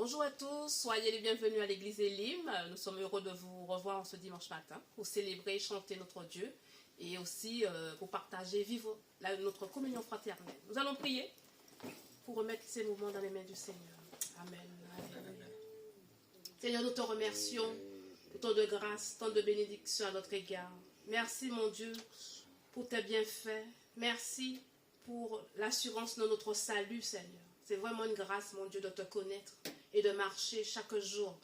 Bonjour à tous, soyez les bienvenus à l'église Elim. Nous sommes heureux de vous revoir ce dimanche matin pour célébrer et chanter notre Dieu et aussi pour partager, vivre notre communion fraternelle. Nous allons prier pour remettre ces mouvements dans les mains du Seigneur. Amen. Alléluia. Seigneur, nous te remercions pour tant de grâce, tant de bénédictions à notre égard. Merci mon Dieu pour tes bienfaits. Merci pour l'assurance de notre salut, Seigneur. C'est vraiment une grâce, mon Dieu, de te connaître et de marcher chaque jour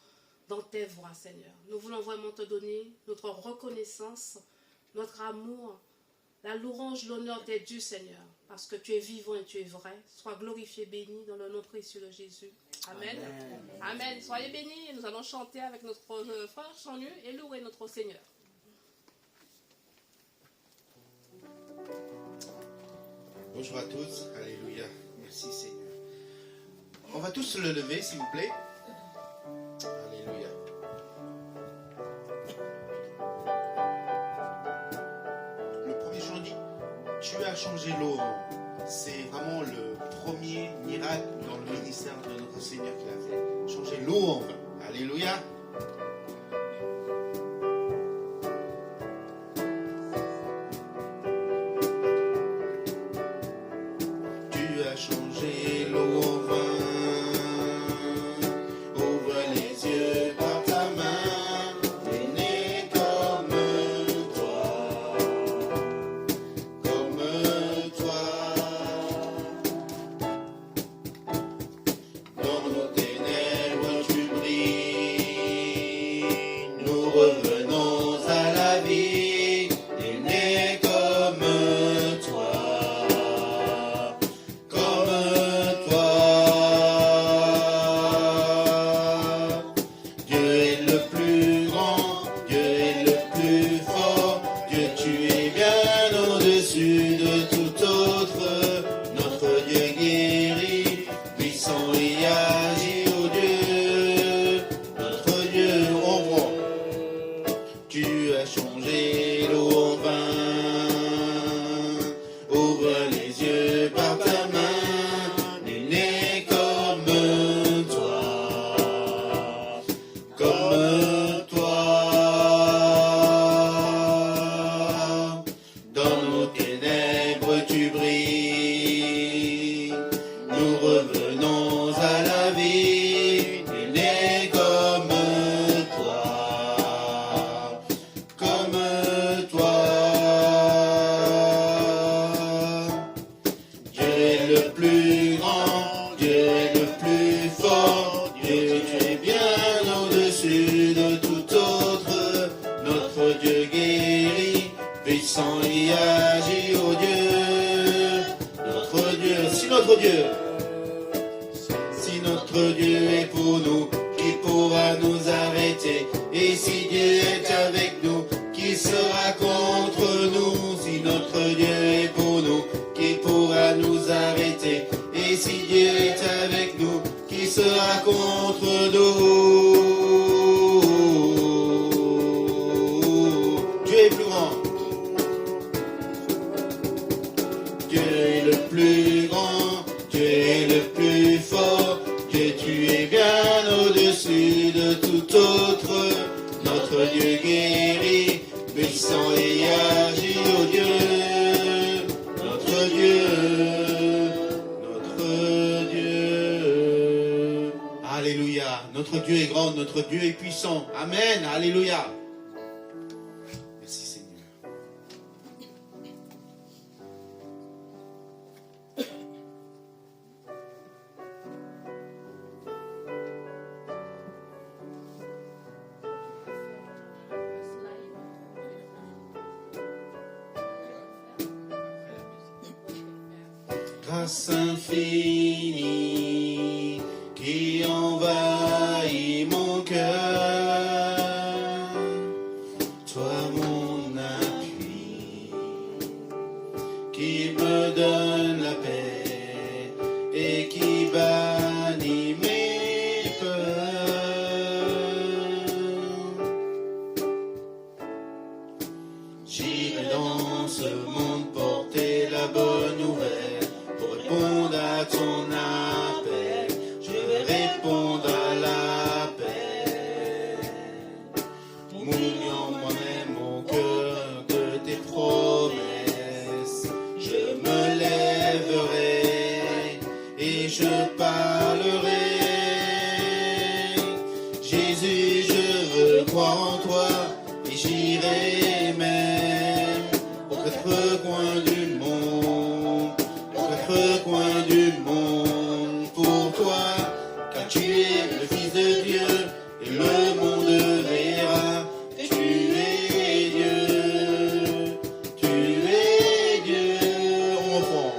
dans tes voies, Seigneur. Nous voulons vraiment te donner notre reconnaissance, notre amour. La louange, l'honneur t'est dû, Seigneur, parce que tu es vivant et tu es vrai. Sois glorifié, béni dans le nom précieux de Jésus. Amen. Amen. Amen. Soyez bénis et nous allons chanter avec notre frère Chanu et louer notre Seigneur. Bonjour à tous. Alléluia. Merci Seigneur. On va tous se le lever, s'il vous plaît. Alléluia. Le premier jour dit, tu as changé l'eau. C'est vraiment le premier miracle dans le ministère de notre Seigneur qu'il a fait. Changer l'eau en vin. Alléluia. Tu as changé l'eau en vin. Notre Dieu est grand, notre Dieu est puissant. Amen. Alléluia. Merci Seigneur. Grâce infinie qui envahit mon cœur, toi mon appui, qui me donne la paix et qui bannit mes peurs. J'irai dans ce monde porter la bonne nouvelle, pour répondre à ton appel. Je vais répondre à car tu es le Fils de Dieu, et le monde verra que tu es Dieu. Tu es Dieu. On reprend.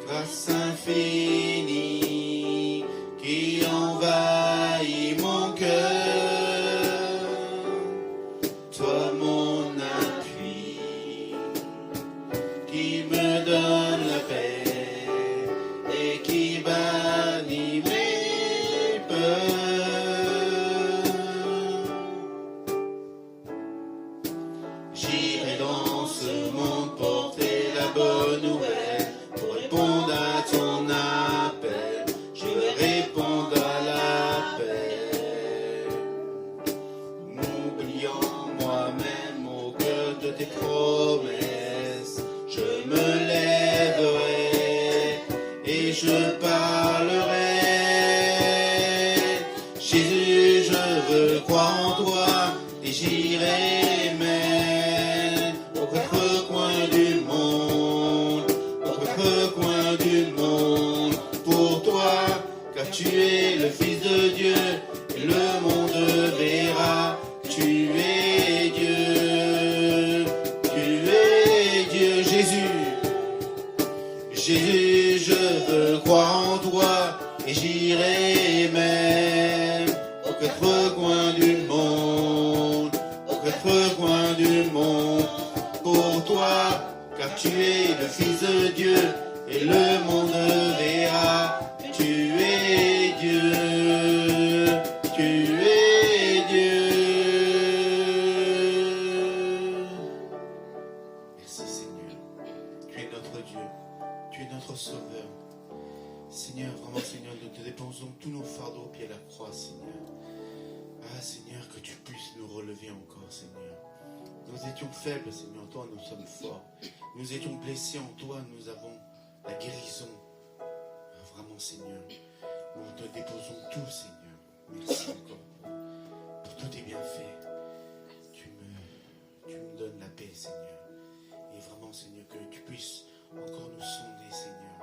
Grâce infinie qui envahit mon cœur, toi mon appui, qui me donne la paix et qui bannit mes peurs. J'irai dans ce monde porter la bonne nouvelle, pour répondre à ton appel, je vais répondre à l'appel. M'oubliant moi-même au cœur de tes promesses, je me lèverai et je parlerai. Jésus, je veux croire en toi et j'irai même aux quatre coins du monde, aux quatre coins du monde, pour toi, car tu es le Fils de Dieu, et le monde verra que tu es Dieu. Tu es Dieu, Jésus. Jésus, je veux croire en toi, et j'irai même aux quatre coins du monde, aux quatre coins du monde, pour toi, car tu es le Fils de Dieu, et le monde verra que tu es Dieu. Tu es Dieu. Merci Seigneur. Tu es notre Dieu. Tu es notre Sauveur. Seigneur, vraiment Seigneur, nous te déposons tous nos fardeaux au pied de la croix, Seigneur. Ah Seigneur, que tu puisses nous relever encore, Seigneur. Nous étions faibles, Seigneur, en toi nous sommes forts. Nous étions blessés, en toi nous avons la guérison. Ah, vraiment, Seigneur, nous te déposons tout, Seigneur. Merci encore pour tous tes bienfaits. Tu me donnes la paix, Seigneur. Et vraiment, Seigneur, que tu puisses encore nous sonder, Seigneur,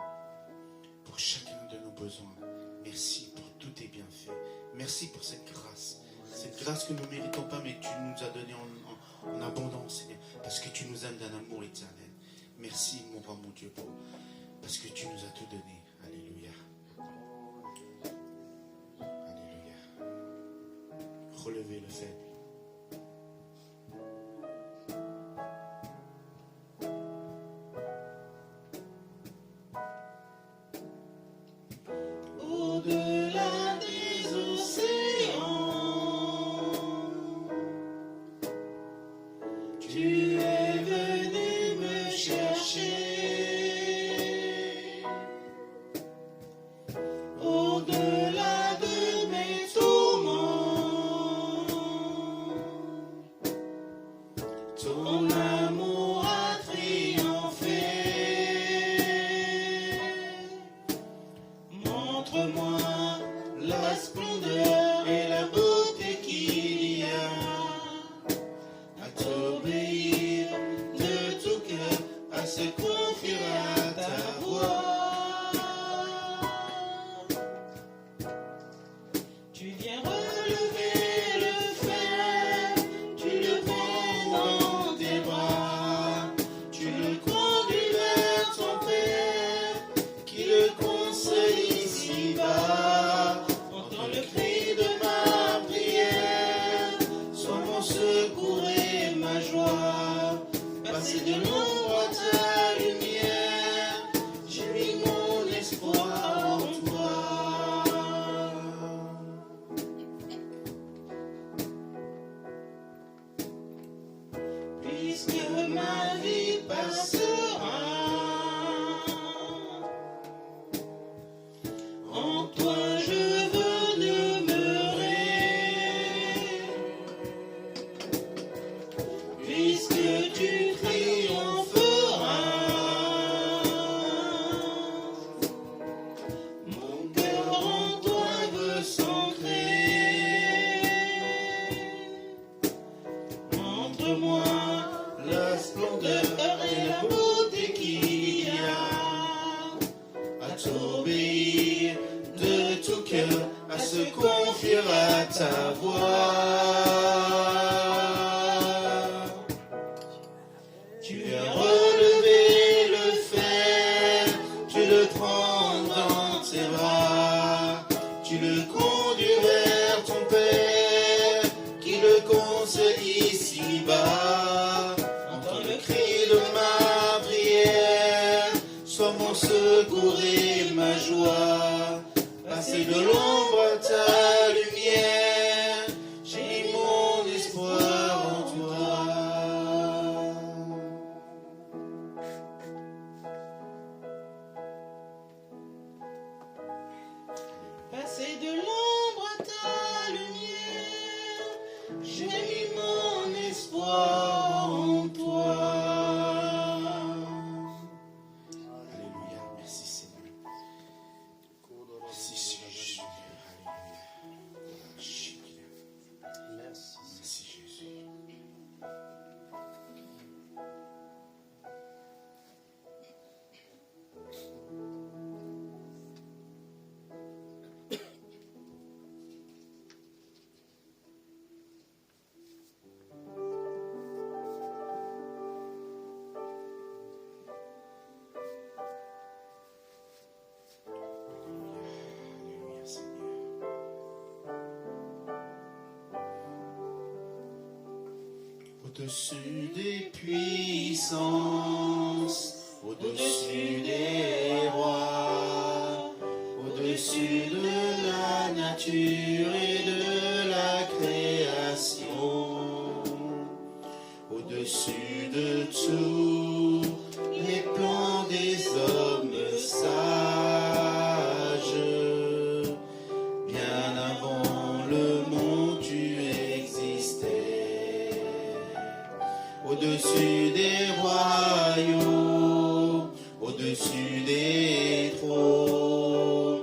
pour chacun de nos besoins. Merci pour tous tes bienfaits. Merci pour cette grâce que nous ne méritons pas, mais que tu nous as donnée en abondance, Seigneur, parce que tu nous aimes d'un amour éternel. Merci, mon roi, mon Dieu, parce que tu nous as tout donné. Alléluia. Alléluia. Relevez le faible. Au-delà des océans, tu es venu me chercher. Au-delà de mes tourments, ton amour a triomphé. Montre-moi la splendeur et la beauté qu'il y a à t'obéir de tout cœur, à se confier à ta voix. Tu viens relever le fer, tu le prends dans tes bras, tu le conduis vers ton Père, qui le console ici-bas. Entends le cri de ma prière, sois mon secours et ma joie. Passer de l'ombre à ta lumière, j'ai mis mon espoir en toi. Puisque ma vie passera, en toi je veux demeurer. Puisque tu triompheras, mon cœur en toi veut s'ancrer. montre-moi la splendeur et la beauté qu'il y a. À t'obéir de tout cœur, à se confier à ta voix. Tu as relevé le fer, tu le prends dans tes bras, tu le conduis vers ton Père, qui le concède ici-bas. Entends le cri de ma prière, sois mon secours et ma joie. Passer de l'ombre à ta lumière, j'ai mis mon espoir en toi. Passer de l'ombre à ta lumière, j'ai mis mon espoir en toi. Alléluia, merci Seigneur. Merci Jésus. Alléluia. Merci Jésus. Alléluia, Seigneur. Au-dessus des puissances, au-dessus des rois, au-dessus de la nature et de la création, au-dessus de tous les plans des hommes sages, bien avant le monde tu existais. Au-dessus des royaumes, au-dessus des trônes,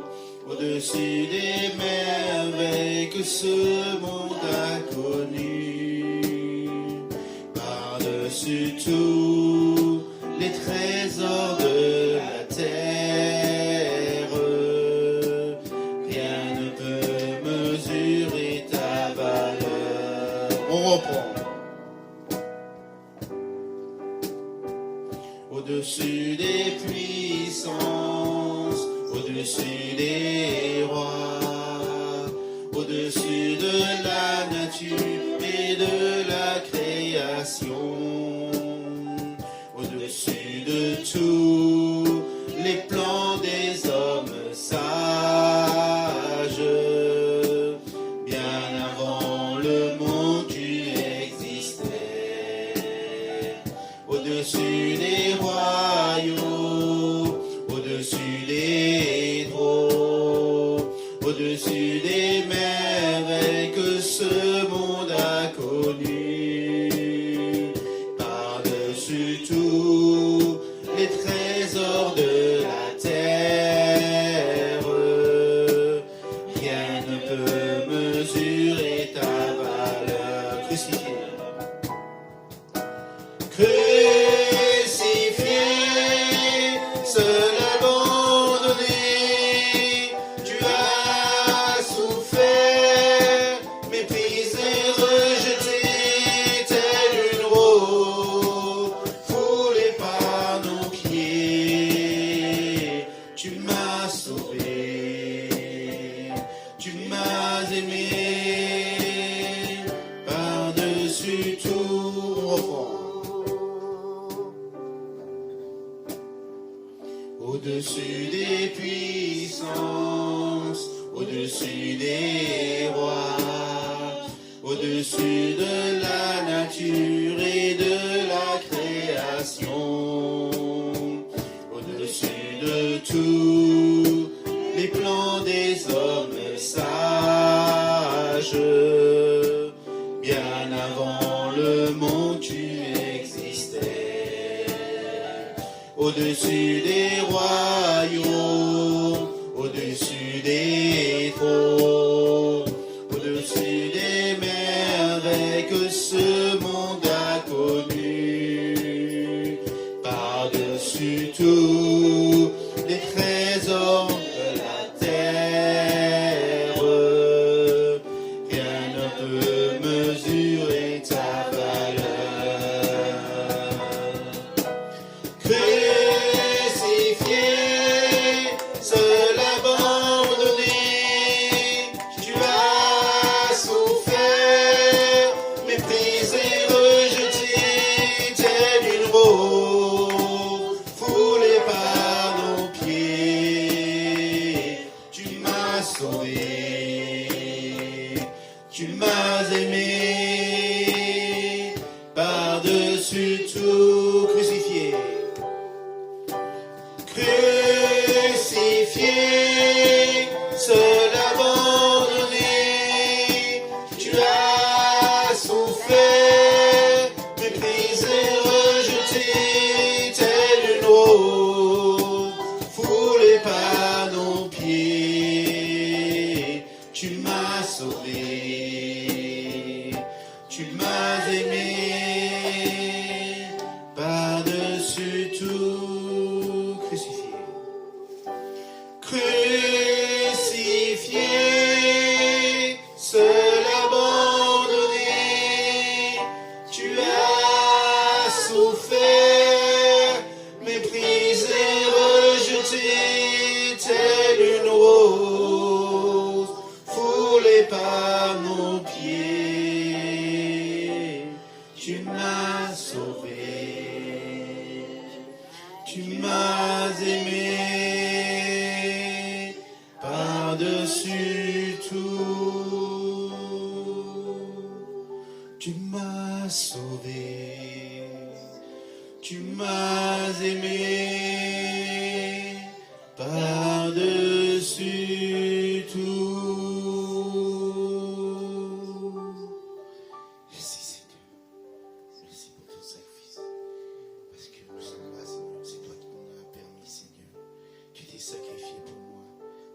au-dessus des merveilles que ce monde a connues, par-dessus tous les trésors de la terre, rien ne peut mesurer ta valeur. On reprend. Au-dessus des puissances, au-dessus des rois, au-dessus de la nature et de la création, au-dessus de tous les plans des hommes sages, bien avant le monde tu existais. Au-dessus des royaumes, au-dessus des trônes, au-dessus des merveilles que ce monde a connues, par-dessus tous les trésors de la terre, rien ne peut mesurer ta valeur. Crucifié. Crucifié, seul abandonné, tu as souffert, méprisé, rejeté, tel une rose, foulé par nos pieds. Tu m'as sauvé, tu m'as aimé, par-dessus tout. Au-dessus des puissances, au-dessus des rois, au-dessus de la nature et de la création, au-dessus de tous les plans des hommes sages, bien avant le monde tu existais. Au-dessus des royaumes, au-dessus des trônes, au-dessus des merveilles que ce monde a par-dessus tout crucifié. Crucifié, seul abandonné, tu as souffert, méprisé, rejeté, tel une rose, foulée par nos pieds. Tu m'as sauvé, tu m'as aimé, par-dessus tout crucifié. Crucifié, seul abandonné, tu as souffert, méprisé, rejeté, telle une rose, foulée par nos pieds. Tu m'as sauvé, tu m'as aimé, par-dessus tout. Tu m'as sauvé, tu m'as aimé, par-dessus tout. Merci Seigneur, merci pour ton sacrifice, parce que nous sommes là Seigneur, c'est toi qui nous as permis Seigneur, tu t'es sacrifié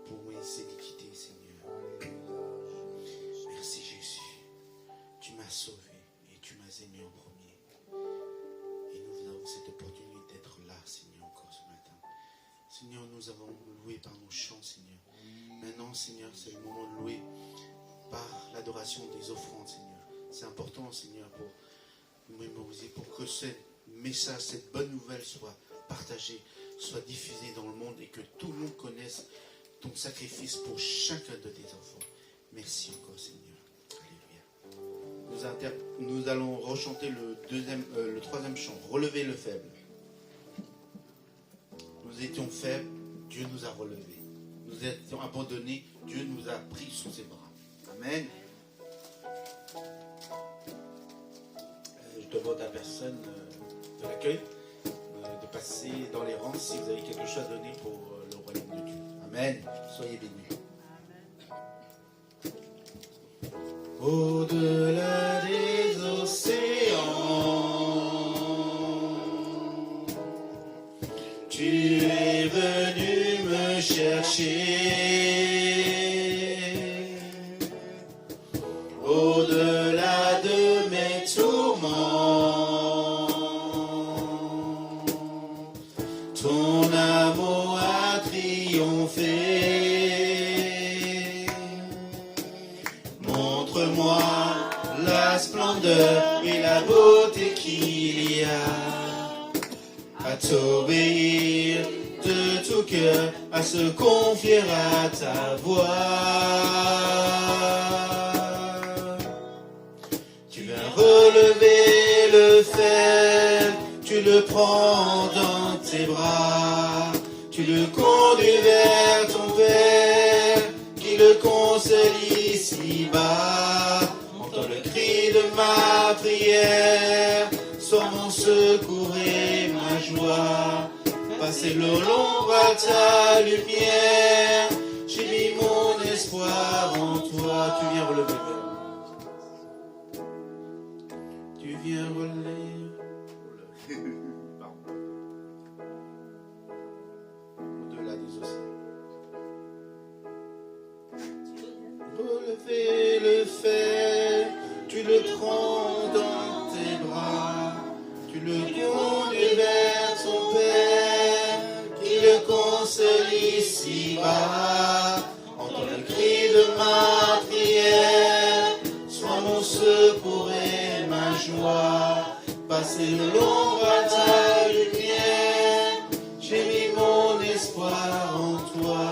pour mes iniquités Seigneur. Merci Jésus, tu m'as sauvé et tu m'as aimé en premier. Et nous avons cette opportunité d'être là Seigneur encore ce matin. Seigneur, nous avons loué par nos chants Seigneur. Maintenant Seigneur, c'est le moment de louer par l'adoration des offrandes Seigneur. C'est important Seigneur pour nous mémoriser, pour que ce message, cette bonne nouvelle soit partagée, soit diffusée dans le monde et que tout le monde connaisse ton sacrifice pour chacun de tes enfants. Merci encore Seigneur. Alléluia. Nous allons rechanter le troisième chant, Relever le faible. Nous étions faibles, Dieu nous a relevés. Nous étions abandonnés, Dieu nous a pris sous ses bras. Amen. Je demande à personne de l'accueil de passer dans les rangs si vous avez quelque chose à donner pour le royaume de Dieu. Amen. Soyez bénis. Au-delà des océans, tu es venu me chercher. Au-delà de mes tourments, ton amour a triomphé. Montre-moi la splendeur et la beauté qu'il y a à t'obéir de tout cœur, à se confier à ta voix. Tu viens relever le faible, tu le prends dans tes bras, tu le conduis vers ton Père, qui le console ici-bas. Entends le cri de ma prière, sois mon secours et ma joie. Passer l'ombre à ta lumière, j'ai mis mon espoir en toi. Tu viens relever le faible. Tu viens relever. Au-delà des océans. Relever le faible, tu le prends dans tes bras, tu le conduis vers ton Père, qui le console ici-bas. Entends le cri de ma prière, sois mon secours et ma joie. Passer de l'ombre à ta lumière, j'ai mis mon espoir en toi.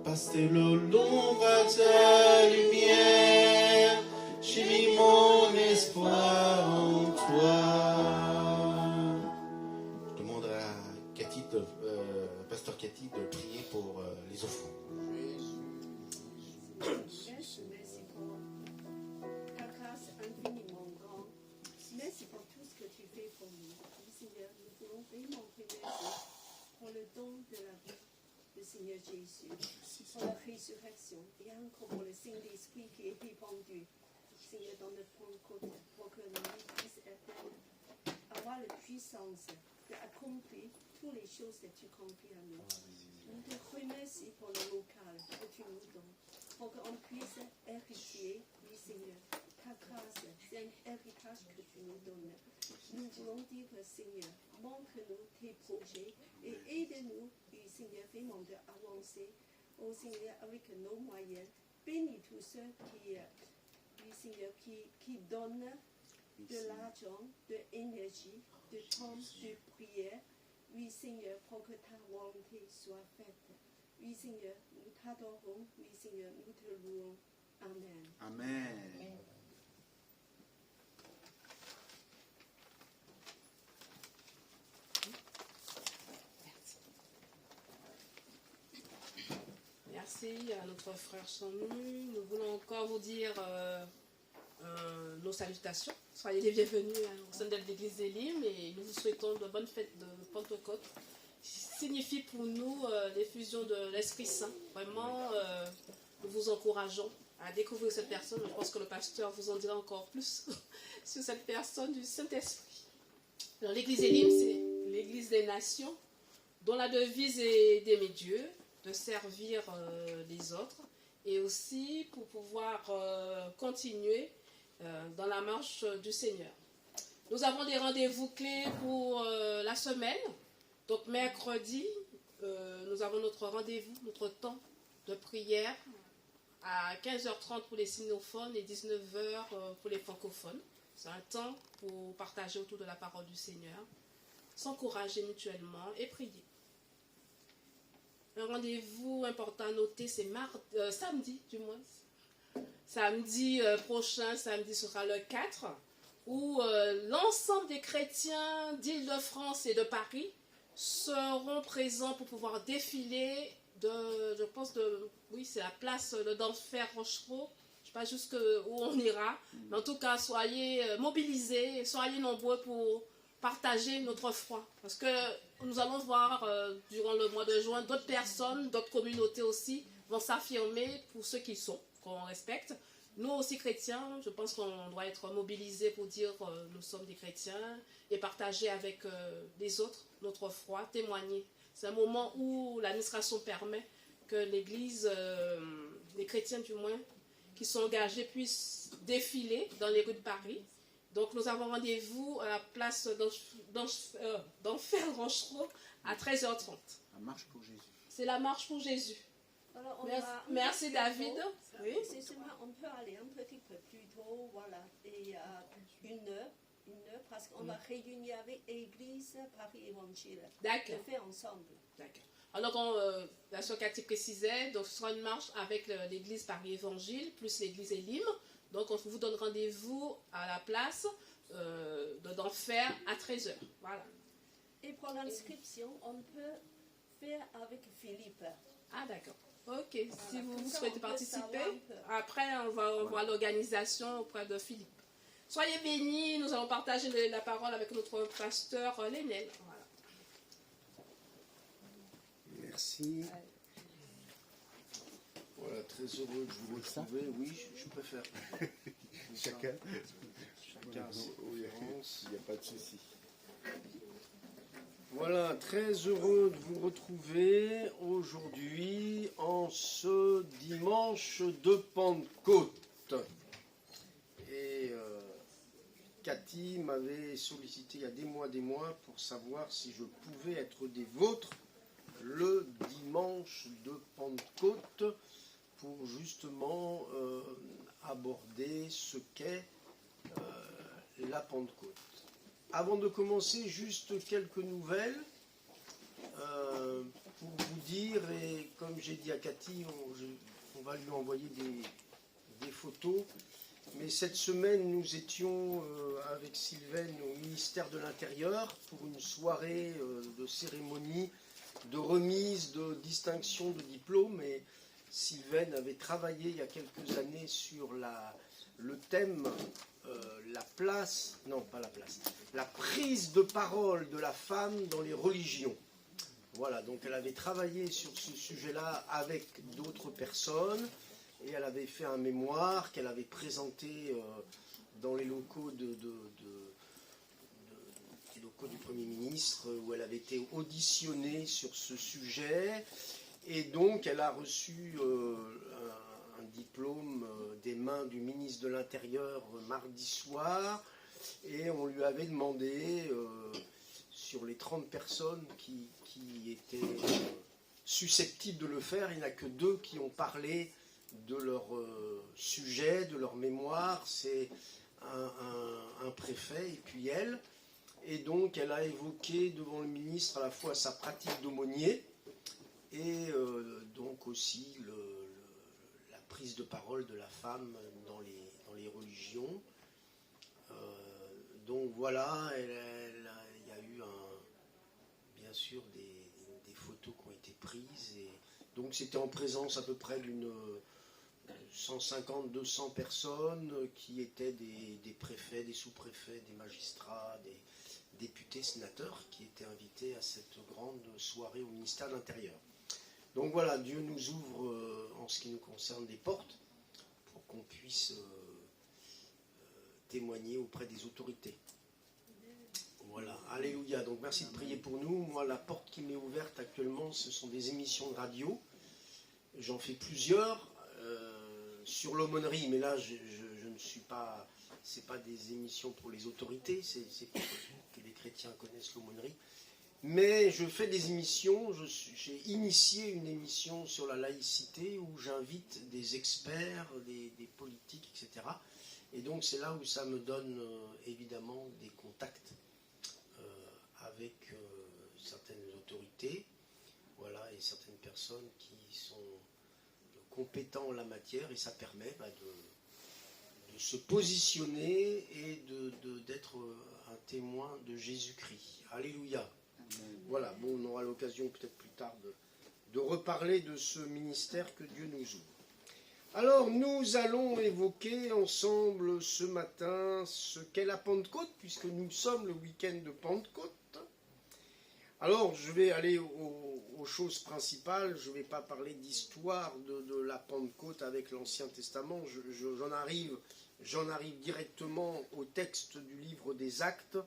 Passer l'ombre à ta lumière, j'ai mis mon espoir en toi. Je demande à Cathy, Pasteur Cathy, de prier pour les offrandes. Merci pour ta grâce Seigneur Jésus, pour la résurrection et encore pour le Saint-Esprit qui est répandu, Seigneur, dans le Pentecôte, pour que l'Église puisse avoir la puissance d'accomplir toutes les choses que tu confies à nous. Nous te remercions pour le local que tu nous donnes, pour qu'on puisse hériter, oui Seigneur, ta grâce, c'est un héritage que tu nous donnes. Nous voulons dire, Seigneur, montre-nous tes projets et aide-nous, oui Seigneur, vraiment d'avancer, oh Seigneur, avec nos moyens. Bénis tous ceux qui, oui Seigneur, qui donnent de l'argent, de l'énergie, de temps, de prière. Oui Seigneur, pour que ta volonté soit faite. Oui Seigneur, nous t'adorons. Oui Seigneur, nous te louons. Amen. Amen. Merci à notre frère Chanu. Nous voulons encore vous dire nos salutations. Soyez les bienvenus au sein de l'église d'Élim et nous vous souhaitons de bonnes fêtes de Pentecôte. Signifie pour nous l'effusion de l'Esprit Saint. Vraiment, nous vous encourageons à découvrir cette personne. Je pense que le pasteur vous en dira encore plus sur cette personne du Saint-Esprit. L'église Élim, c'est l'église des nations, dont la devise est d'aimer Dieu, de servir les autres, et aussi pour pouvoir continuer dans la marche du Seigneur. Nous avons des rendez-vous clés pour la semaine. Donc mercredi, nous avons notre rendez-vous, notre temps de prière à 15h30 pour les sinophones et 19h pour les francophones. C'est un temps pour partager autour de la parole du Seigneur, s'encourager mutuellement et prier. Un rendez-vous important à noter, c'est samedi du moins. Samedi prochain, samedi sera le 4, où l'ensemble des chrétiens d'Île-de-France et de Paris seront présents pour pouvoir défiler c'est la place d'Enfer Rochereau. Je ne sais pas jusqu'où on ira, mais en tout cas, soyez mobilisés, soyez nombreux pour partager notre foi. Parce que nous allons voir durant le mois de juin, d'autres personnes, d'autres communautés aussi vont s'affirmer pour ceux qui sont, qu'on respecte. Nous aussi chrétiens, je pense qu'on doit être mobilisés pour dire nous sommes des chrétiens et partager avec les autres notre foi, témoigner. C'est un moment où l'administration permet que l'Église, les chrétiens du moins, qui sont engagés puissent défiler dans les rues de Paris. Donc nous avons rendez-vous à la place d'Enfer Rochereau à 13h30. La marche pour Jésus. C'est la marche pour Jésus. Alors, Merci David. Oui. C'est seulement, on peut aller un petit peu plus tôt, voilà, et une heure, parce qu'on va réunir avec l'Église Paris Évangile. D'accord. Le faire ensemble. D'accord. Alors, la sœur Cathy précisait, donc ce sera une marche avec l'Église Paris Évangile, plus l'Église Élim. Donc, on vous donne rendez-vous à la place d'Enfer à 13h. Voilà. Et pour l'inscription, on peut faire avec Philippe. Ah, d'accord. Ok, voilà. Si vous Comme ça, souhaitez participer, après on va voir l'organisation auprès de Philippe. Soyez bénis, nous allons partager la parole avec notre pasteur Lénel. Voilà. Merci. Voilà, très heureux de vous retrouver. Oui, je préfère. Chacun Chacun ses préférences. Il n'y a pas de souci. Voilà, très heureux de vous retrouver aujourd'hui en ce dimanche de Pentecôte. Et Cathy m'avait sollicité il y a des mois pour savoir si je pouvais être des vôtres le dimanche de Pentecôte pour justement aborder ce qu'est la Pentecôte. Avant de commencer, juste quelques nouvelles pour vous dire, et comme j'ai dit à Cathy, on va lui envoyer des photos, mais cette semaine nous étions avec Sylvaine au ministère de l'Intérieur pour une soirée de cérémonie, de remise, de distinction de diplôme, et Sylvaine avait travaillé il y a quelques années sur le thème la prise de parole de la femme dans les religions. Voilà, donc elle avait travaillé sur ce sujet-là avec d'autres personnes et elle avait fait un mémoire qu'elle avait présenté dans les locaux des locaux du Premier ministre où elle avait été auditionnée sur ce sujet et donc elle a reçu un diplôme des mains du ministre de l'Intérieur mardi soir et on lui avait demandé sur les 30 personnes qui étaient susceptibles de le faire, il n'y en a que 2 qui ont parlé de leur sujet, de leur mémoire, c'est un préfet et puis elle. Et donc elle a évoqué devant le ministre à la fois sa pratique d'aumônier et donc aussi la prise de parole de la femme dans les religions. Donc voilà, il y a eu bien sûr des photos qui ont été prises. Et donc c'était en présence à peu près d'une 150-200 personnes qui étaient des préfets, des sous-préfets, des magistrats, des députés, sénateurs qui étaient invités à cette grande soirée au ministère de l'Intérieur. Donc voilà, Dieu nous ouvre en ce qui nous concerne des portes pour qu'on puisse témoigner auprès des autorités. Voilà, alléluia. Donc merci de prier pour nous. Moi, la porte qui m'est ouverte actuellement, ce sont des émissions de radio. J'en fais plusieurs sur l'aumônerie, mais là, je ne suis pas... C'est pas des émissions pour les autorités, c'est pour que les chrétiens connaissent l'aumônerie. Mais je fais des émissions, j'ai initié une émission sur la laïcité où j'invite des experts, des politiques, etc. Et donc c'est là où ça me donne évidemment des contacts avec certaines autorités, voilà, et certaines personnes qui sont compétents en la matière, et ça permet de se positionner et d'être un témoin de Jésus-Christ. Alléluia. Voilà, bon, on aura l'occasion peut-être plus tard de reparler de ce ministère que Dieu nous ouvre. Alors, nous allons évoquer ensemble ce matin ce qu'est la Pentecôte, puisque nous sommes le week-end de Pentecôte. Alors, je vais aller aux choses principales. Je ne vais pas parler d'histoire de la Pentecôte avec l'Ancien Testament. J'en arrive directement au texte du livre des Actes.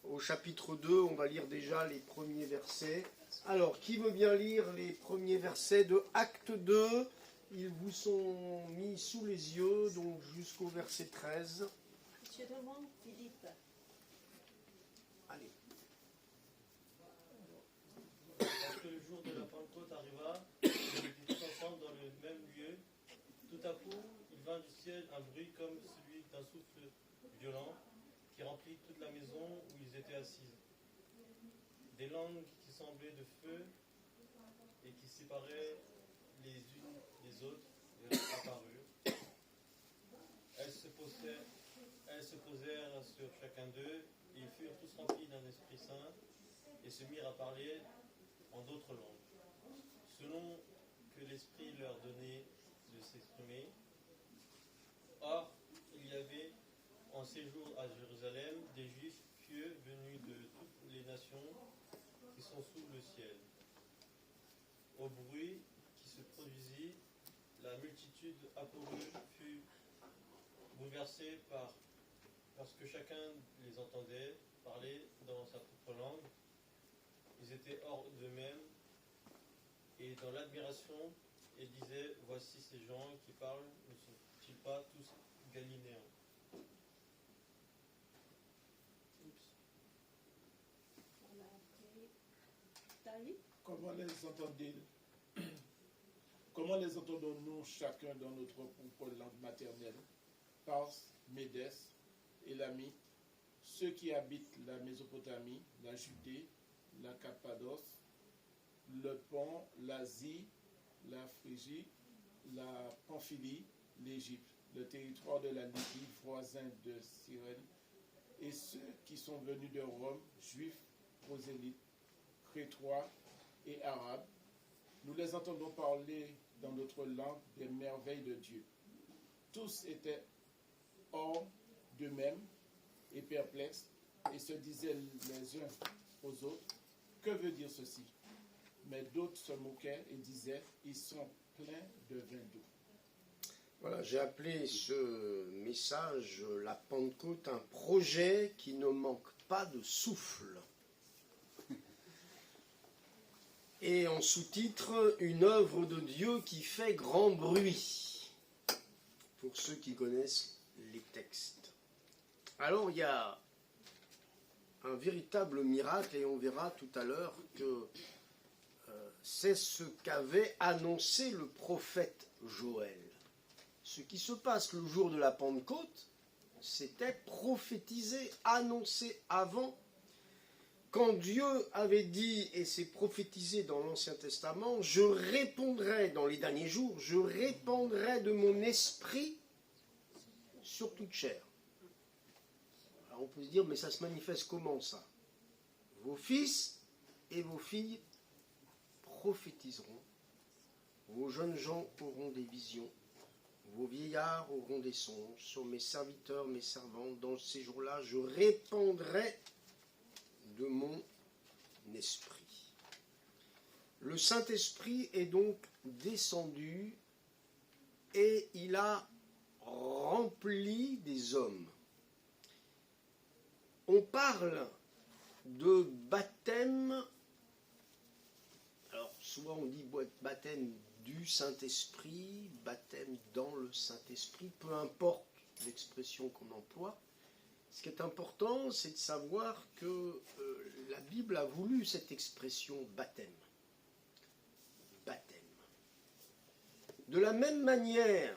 Au chapitre 2, on va lire déjà les premiers versets. Alors, qui veut bien lire les premiers versets de Actes 2 ? Ils vous sont mis sous les yeux, donc jusqu'au verset 13. Je demande Philippe. Allez. Lorsque le jour de la Pentecôte arriva, ils étaient tous ensemble dans le même lieu. Tout à coup, il vint du ciel un bruit comme celui d'un souffle violent qui remplit toute la maison où ils étaient assis. Des langues qui semblaient de feu et qui séparaient les unes des autres leur apparurent. Elles se posèrent sur chacun d'eux et ils furent tous remplis d'un Esprit Saint et se mirent à parler en d'autres langues, selon que l'Esprit leur donnait de s'exprimer. Or, il y avait en séjour à Jérusalem des Juifs pieux venus de toutes les nations qui sont sous le ciel. Au bruit qui se produisit, la multitude accourue fut bouleversée parce que chacun les entendait parler dans sa propre langue. Ils étaient hors d'eux-mêmes et dans l'admiration et disaient: voici ces gens qui parlent, ne sont-ils pas tous galiléens? Comment les entendons-nous chacun dans notre propre langue maternelle? Parse, Médès, Élamite, ceux qui habitent la Mésopotamie, la Judée, la Cappadoce, le Pont, l'Asie, la Phrygie, la Pamphylie, l'Égypte, le territoire de la Libye, voisin de Cyrène, et ceux qui sont venus de Rome, juifs, prosélytes, crétois et arabes. Nous les entendons parler dans notre langue des merveilles de Dieu. Tous étaient hors d'eux-mêmes et perplexes et se disaient les uns aux autres: que veut dire ceci? mais d'autres se moquaient et disaient, ils sont pleins de vin doux. Voilà, j'ai appelé ce message la Pentecôte un projet qui ne manque pas de souffle. Et en sous-titre, une œuvre de Dieu qui fait grand bruit, pour ceux qui connaissent les textes. Alors il y a un véritable miracle, et on verra tout à l'heure que c'est ce qu'avait annoncé le prophète Joël. Ce qui se passe le jour de la Pentecôte, c'était prophétisé, annoncé avant. Quand Dieu avait dit, et c'est prophétisé dans l'Ancien Testament, je répondrai dans les derniers jours, je répandrai de mon esprit sur toute chair. Alors on peut se dire, mais ça se manifeste comment ça? Vos fils et vos filles prophétiseront, vos jeunes gens auront des visions, vos vieillards auront des songes, sur mes serviteurs, mes servantes, dans ces jours-là, je répandrai de mon esprit. Le Saint-Esprit est donc descendu et il a rempli des hommes. On parle de baptême, alors souvent on dit baptême du Saint-Esprit, baptême dans le Saint-Esprit, peu importe l'expression qu'on emploie. Ce qui est important, c'est de savoir que la Bible a voulu cette expression baptême. Baptême. De la même manière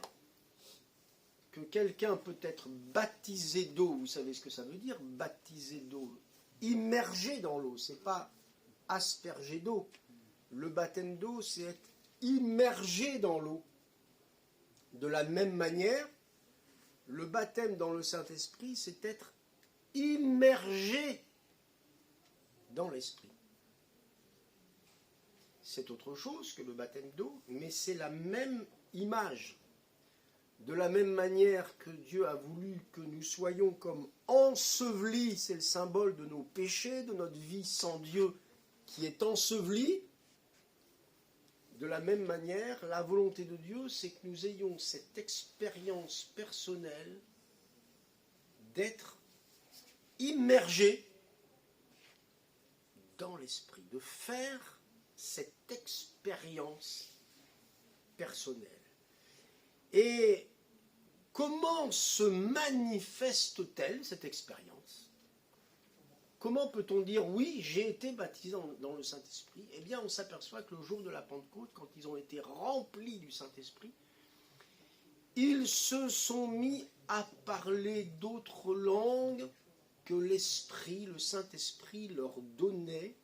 que quelqu'un peut être baptisé d'eau, vous savez ce que ça veut dire, baptisé d'eau, immergé dans l'eau, c'est pas aspergé d'eau. Le baptême d'eau, c'est être immergé dans l'eau. De la même manière, le baptême dans le Saint-Esprit, c'est être immergé dans l'Esprit. C'est autre chose que le baptême d'eau, mais c'est la même image. De la même manière que Dieu a voulu que nous soyons comme ensevelis, c'est le symbole de nos péchés, de notre vie sans Dieu qui est ensevelie. De la même manière, la volonté de Dieu, c'est que nous ayons cette expérience personnelle d'être immergés dans l'esprit, de faire cette expérience personnelle. Et comment se manifeste-t-elle cette expérience? Comment peut-on dire, oui, j'ai été baptisé dans le Saint-Esprit? Eh bien, on s'aperçoit que le jour de la Pentecôte, quand ils ont été remplis du Saint-Esprit, ils se sont mis à parler d'autres langues que l'Esprit, le Saint-Esprit leur donnait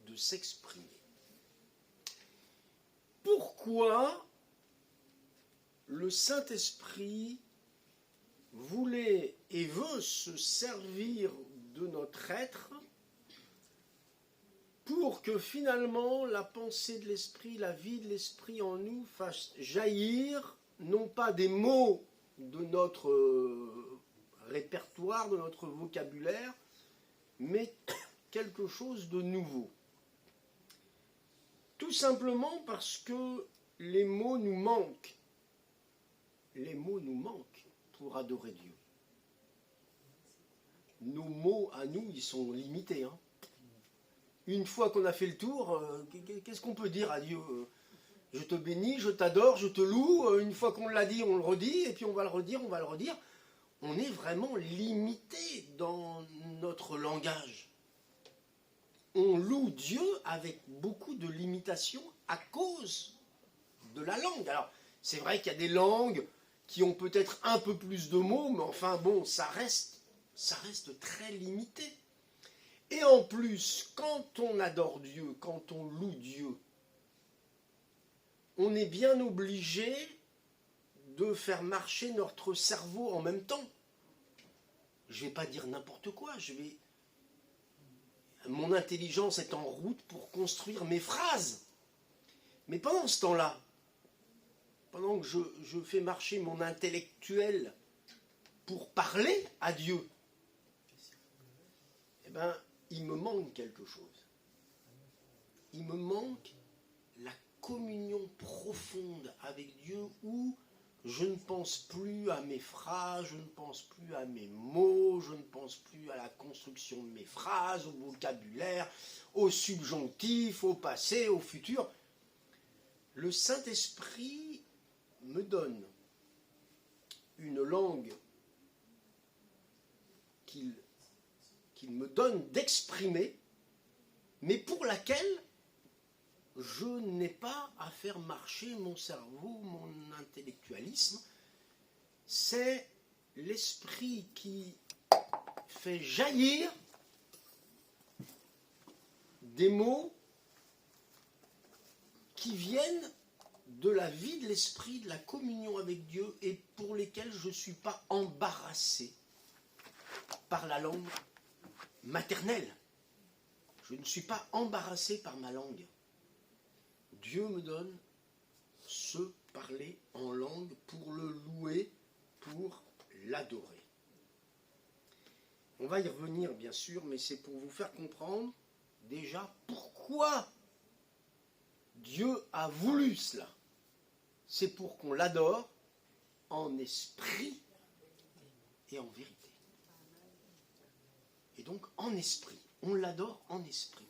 de s'exprimer. Pourquoi le Saint-Esprit voulait et veut se servir de notre être pour que finalement la pensée de l'Esprit, la vie de l'Esprit en nous fasse jaillir non pas des mots de notre répertoire, de notre vocabulaire, mais quelque chose de nouveau. Tout simplement parce que les mots nous manquent. Les mots nous manquent pour adorer Dieu. Nos mots à nous, ils sont limités. Hein. Une fois qu'on a fait le tour, qu'est-ce qu'on peut dire à Dieu? Je te bénis, je t'adore, je te loue. Une fois qu'on l'a dit, on le redit, et puis on va le redire, on va le redire. On est vraiment limité dans notre langage. On loue Dieu avec beaucoup de limitations à cause de la langue. Alors, c'est vrai qu'il y a des langues qui ont peut-être un peu plus de mots, mais enfin bon, ça reste très limité. Et en plus, quand on adore Dieu, quand on loue Dieu, on est bien obligé de faire marcher notre cerveau en même temps. Je ne vais pas dire n'importe quoi, mon intelligence est en route pour construire mes phrases. Mais pendant ce temps-là, pendant que je fais marcher mon intellectuel pour parler à Dieu, eh bien, il me manque quelque chose. il me manque la communion profonde avec Dieu où je ne pense plus à mes phrases, je ne pense plus à mes mots, je ne pense plus à la construction de mes phrases, au vocabulaire, au subjonctif, au passé, au futur. Le Saint-Esprit me donne une langue qu'il me donne d'exprimer, mais pour laquelle je n'ai pas à faire marcher mon cerveau, mon intellectualisme. C'est l'esprit qui fait jaillir des mots qui viennent de la vie de l'esprit, de la communion avec Dieu, et pour lesquels je ne suis pas embarrassé par la langue maternelle. Je ne suis pas embarrassé par ma langue. Dieu me donne ce parler en langue pour le louer, pour l'adorer. On va y revenir bien sûr, mais c'est pour vous faire comprendre déjà pourquoi Dieu a voulu cela. C'est pour qu'on l'adore en esprit et en vérité. Et donc en esprit, on l'adore en esprit.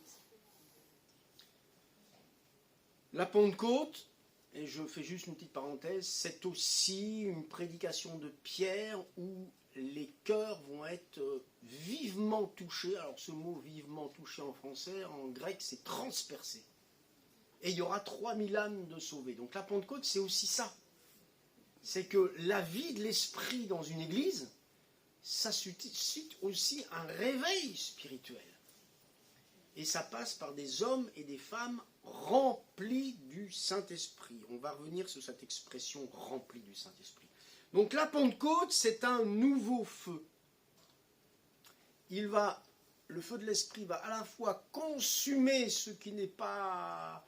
La Pentecôte, et je fais juste une petite parenthèse, c'est aussi une prédication de Pierre où les cœurs vont être vivement touchés. Alors ce mot vivement touché en français, en grec c'est transpercé. Et il y aura 3000 âmes de sauvées. Donc la Pentecôte c'est aussi ça. C'est que la vie de l'esprit dans une église, ça suscite aussi un réveil spirituel. Et ça passe par des hommes et des femmes remplis du Saint-Esprit. On va revenir sur cette expression remplie du Saint-Esprit. Donc la Pentecôte, c'est un nouveau feu. Le feu de l'Esprit va à la fois consumer ce qui n'est pas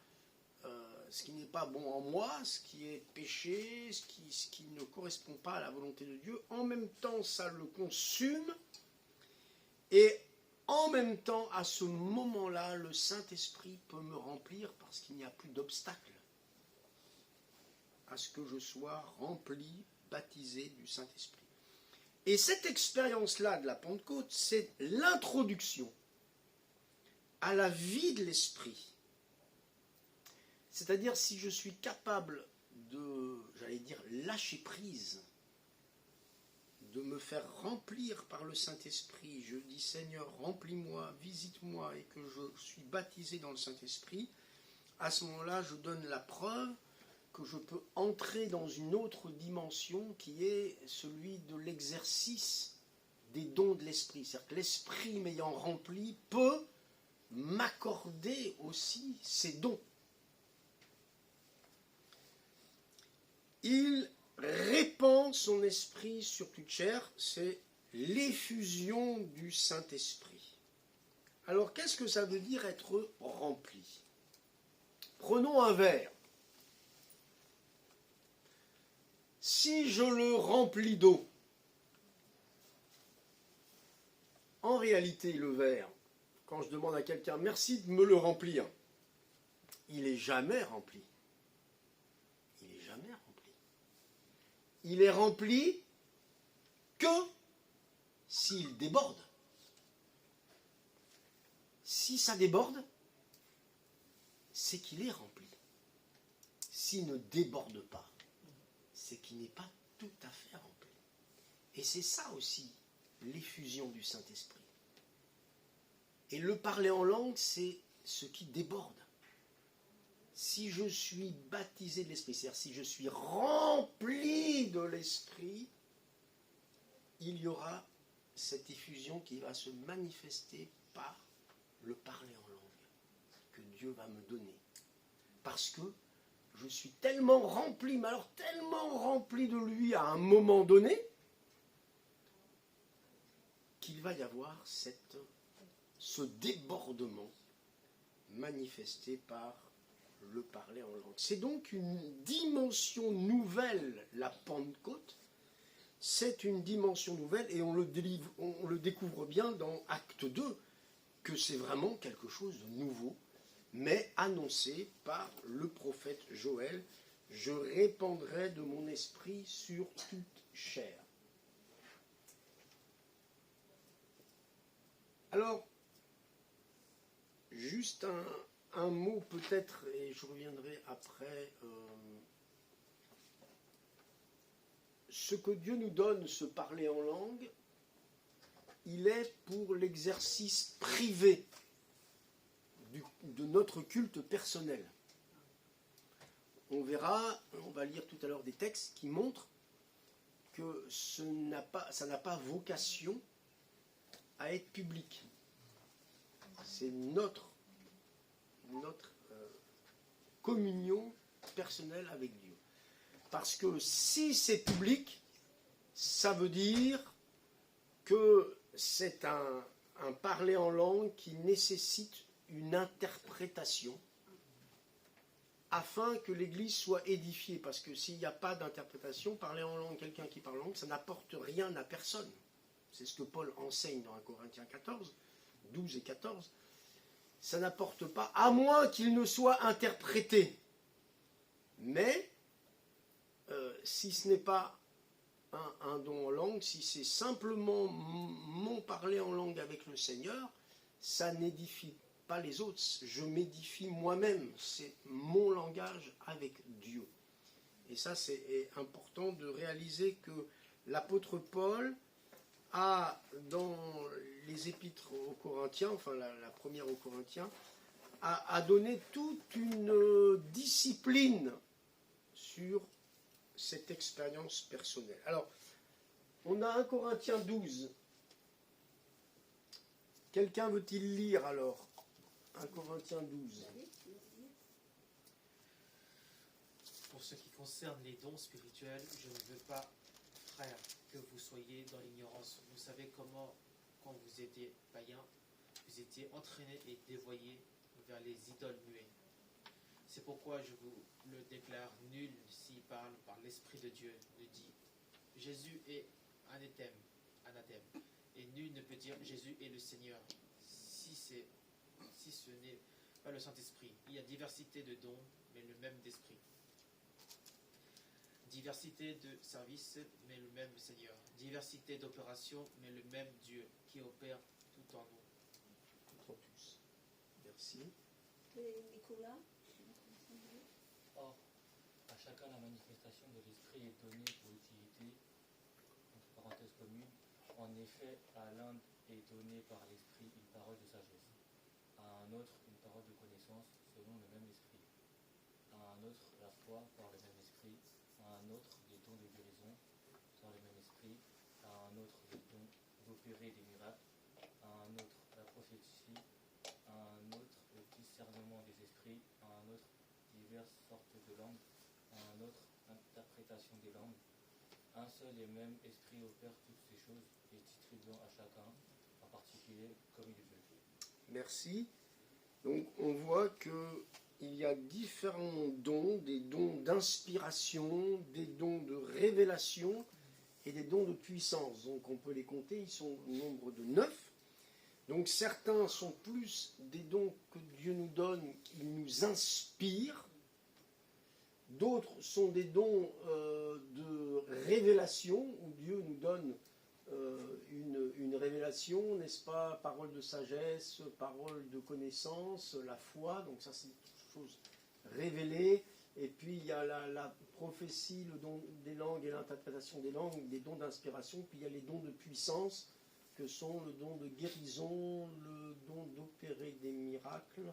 bon en moi, ce qui est péché, ce qui ne correspond pas à la volonté de Dieu. En même temps, ça le consume. Et en même temps, à ce moment-là, le Saint-Esprit peut me remplir parce qu'il n'y a plus d'obstacle à ce que je sois rempli, baptisé du Saint-Esprit. Et cette expérience-là de la Pentecôte, c'est l'introduction à la vie de l'Esprit. C'est-à-dire si je suis capable de, lâcher prise, de me faire remplir par le Saint-Esprit, je dis Seigneur, remplis-moi, visite-moi, et que je suis baptisé dans le Saint-Esprit, à ce moment-là, je donne la preuve que je peux entrer dans une autre dimension qui est celui de l'exercice des dons de l'Esprit. C'est-à-dire que l'Esprit m'ayant rempli peut m'accorder aussi ses dons. Il répand son esprit sur toute chair, c'est l'effusion du Saint-Esprit. Alors, qu'est-ce que ça veut dire être rempli? Prenons un verre. Si je le remplis d'eau, en réalité, le verre, quand je demande à quelqu'un « merci de me le remplir », il n'est jamais rempli. Il n'est jamais rempli. Il est rempli que s'il déborde. Si ça déborde, c'est qu'il est rempli. S'il ne déborde pas, c'est qu'il n'est pas tout à fait rempli. Et c'est ça aussi, l'effusion du Saint-Esprit. Et le parler en langue, c'est ce qui déborde. Si je suis baptisé de l'Esprit, c'est-à-dire si je suis rempli de l'Esprit, il y aura cette effusion qui va se manifester par le parler en langue que Dieu va me donner. Parce que je suis tellement rempli, mais alors tellement rempli de lui à un moment donné, qu'il va y avoir ce débordement manifesté par le parler en langue. C'est donc une dimension nouvelle, la Pentecôte. C'est une dimension nouvelle et on le découvre bien dans Acte 2, que c'est vraiment quelque chose de nouveau mais annoncé par le prophète Joël. Je répandrai de mon esprit sur toute chair. Alors, juste un mot peut-être, et je reviendrai après. Ce que Dieu nous donne, se parler en langue, il est pour l'exercice privé de notre culte personnel. On verra, on va lire tout à l'heure des textes qui montrent que ça n'a pas vocation à être public. C'est notre communion personnelle avec Dieu. Parce que si c'est public, ça veut dire que c'est un parler en langue qui nécessite une interprétation afin que l'Église soit édifiée. Parce que s'il n'y a pas d'interprétation, parler en langue, quelqu'un qui parle en langue, ça n'apporte rien à personne. C'est ce que Paul enseigne dans 1 Corinthiens 14, 12 et 14. Ça n'apporte pas, à moins qu'il ne soit interprété. Mais, si ce n'est pas un don en langue, si c'est simplement mon parler en langue avec le Seigneur, ça n'édifie pas les autres. Je m'édifie moi-même. C'est mon langage avec Dieu. Et ça, c'est important de réaliser que l'apôtre Paul a, dans les épîtres aux Corinthiens, enfin la première aux Corinthiens, a donné toute une discipline sur cette expérience personnelle. Alors, on a 1 Corinthiens 12. Quelqu'un veut-il lire alors 1 Corinthiens 12. Pour ce qui concerne les dons spirituels, je ne veux pas, frères, que vous soyez dans l'ignorance. Vous savez comment, quand vous étiez païens, vous étiez entraînés et dévoyés vers les idoles muets. C'est pourquoi je vous le déclare, nul s'y parle par l'Esprit de Dieu ne dit Jésus est anathème, et nul ne peut dire Jésus est le Seigneur si ce n'est pas le Saint-Esprit. Il y a diversité de dons, mais le même d'esprit. Diversité de services, mais le même Seigneur. Diversité d'opérations, mais le même Dieu qui opère tout en nous. Contre tous. Merci. Et Nicolas? Or, à chacun la manifestation de l'esprit est donnée pour utilité, entre parenthèses communes. En effet, à l'un est donné par l'esprit une parole de sagesse, à un autre une parole de connaissance selon le même esprit, à un autre la foi par le même esprit, à un autre des dons de guérison par le même esprit, à un autre des dons d'opérer des miracles, à un autre la prophétie, à un autre le discernement des esprits, à un autre diverses sortes de langues, à un autre l'interprétation des langues. Un seul et même esprit opère toutes ces choses et distribuant à chacun en particulier comme il veut. Merci. Donc on voit qu'il y a différents dons, des dons d'inspiration, des dons de révélation et des dons de puissance. Donc on peut les compter, ils sont au nombre de 9. Donc certains sont plus des dons que Dieu nous donne, qu'il nous inspire. D'autres sont des dons de révélation, où Dieu nous donne une révélation, n'est-ce pas, parole de sagesse, parole de connaissance, la foi, donc ça c'est quelque chose révélé. Et puis il y a la prophétie, le don des langues et l'interprétation des langues, des dons d'inspiration, puis il y a les dons de puissance, que sont le don de guérison, le don d'opérer des miracles.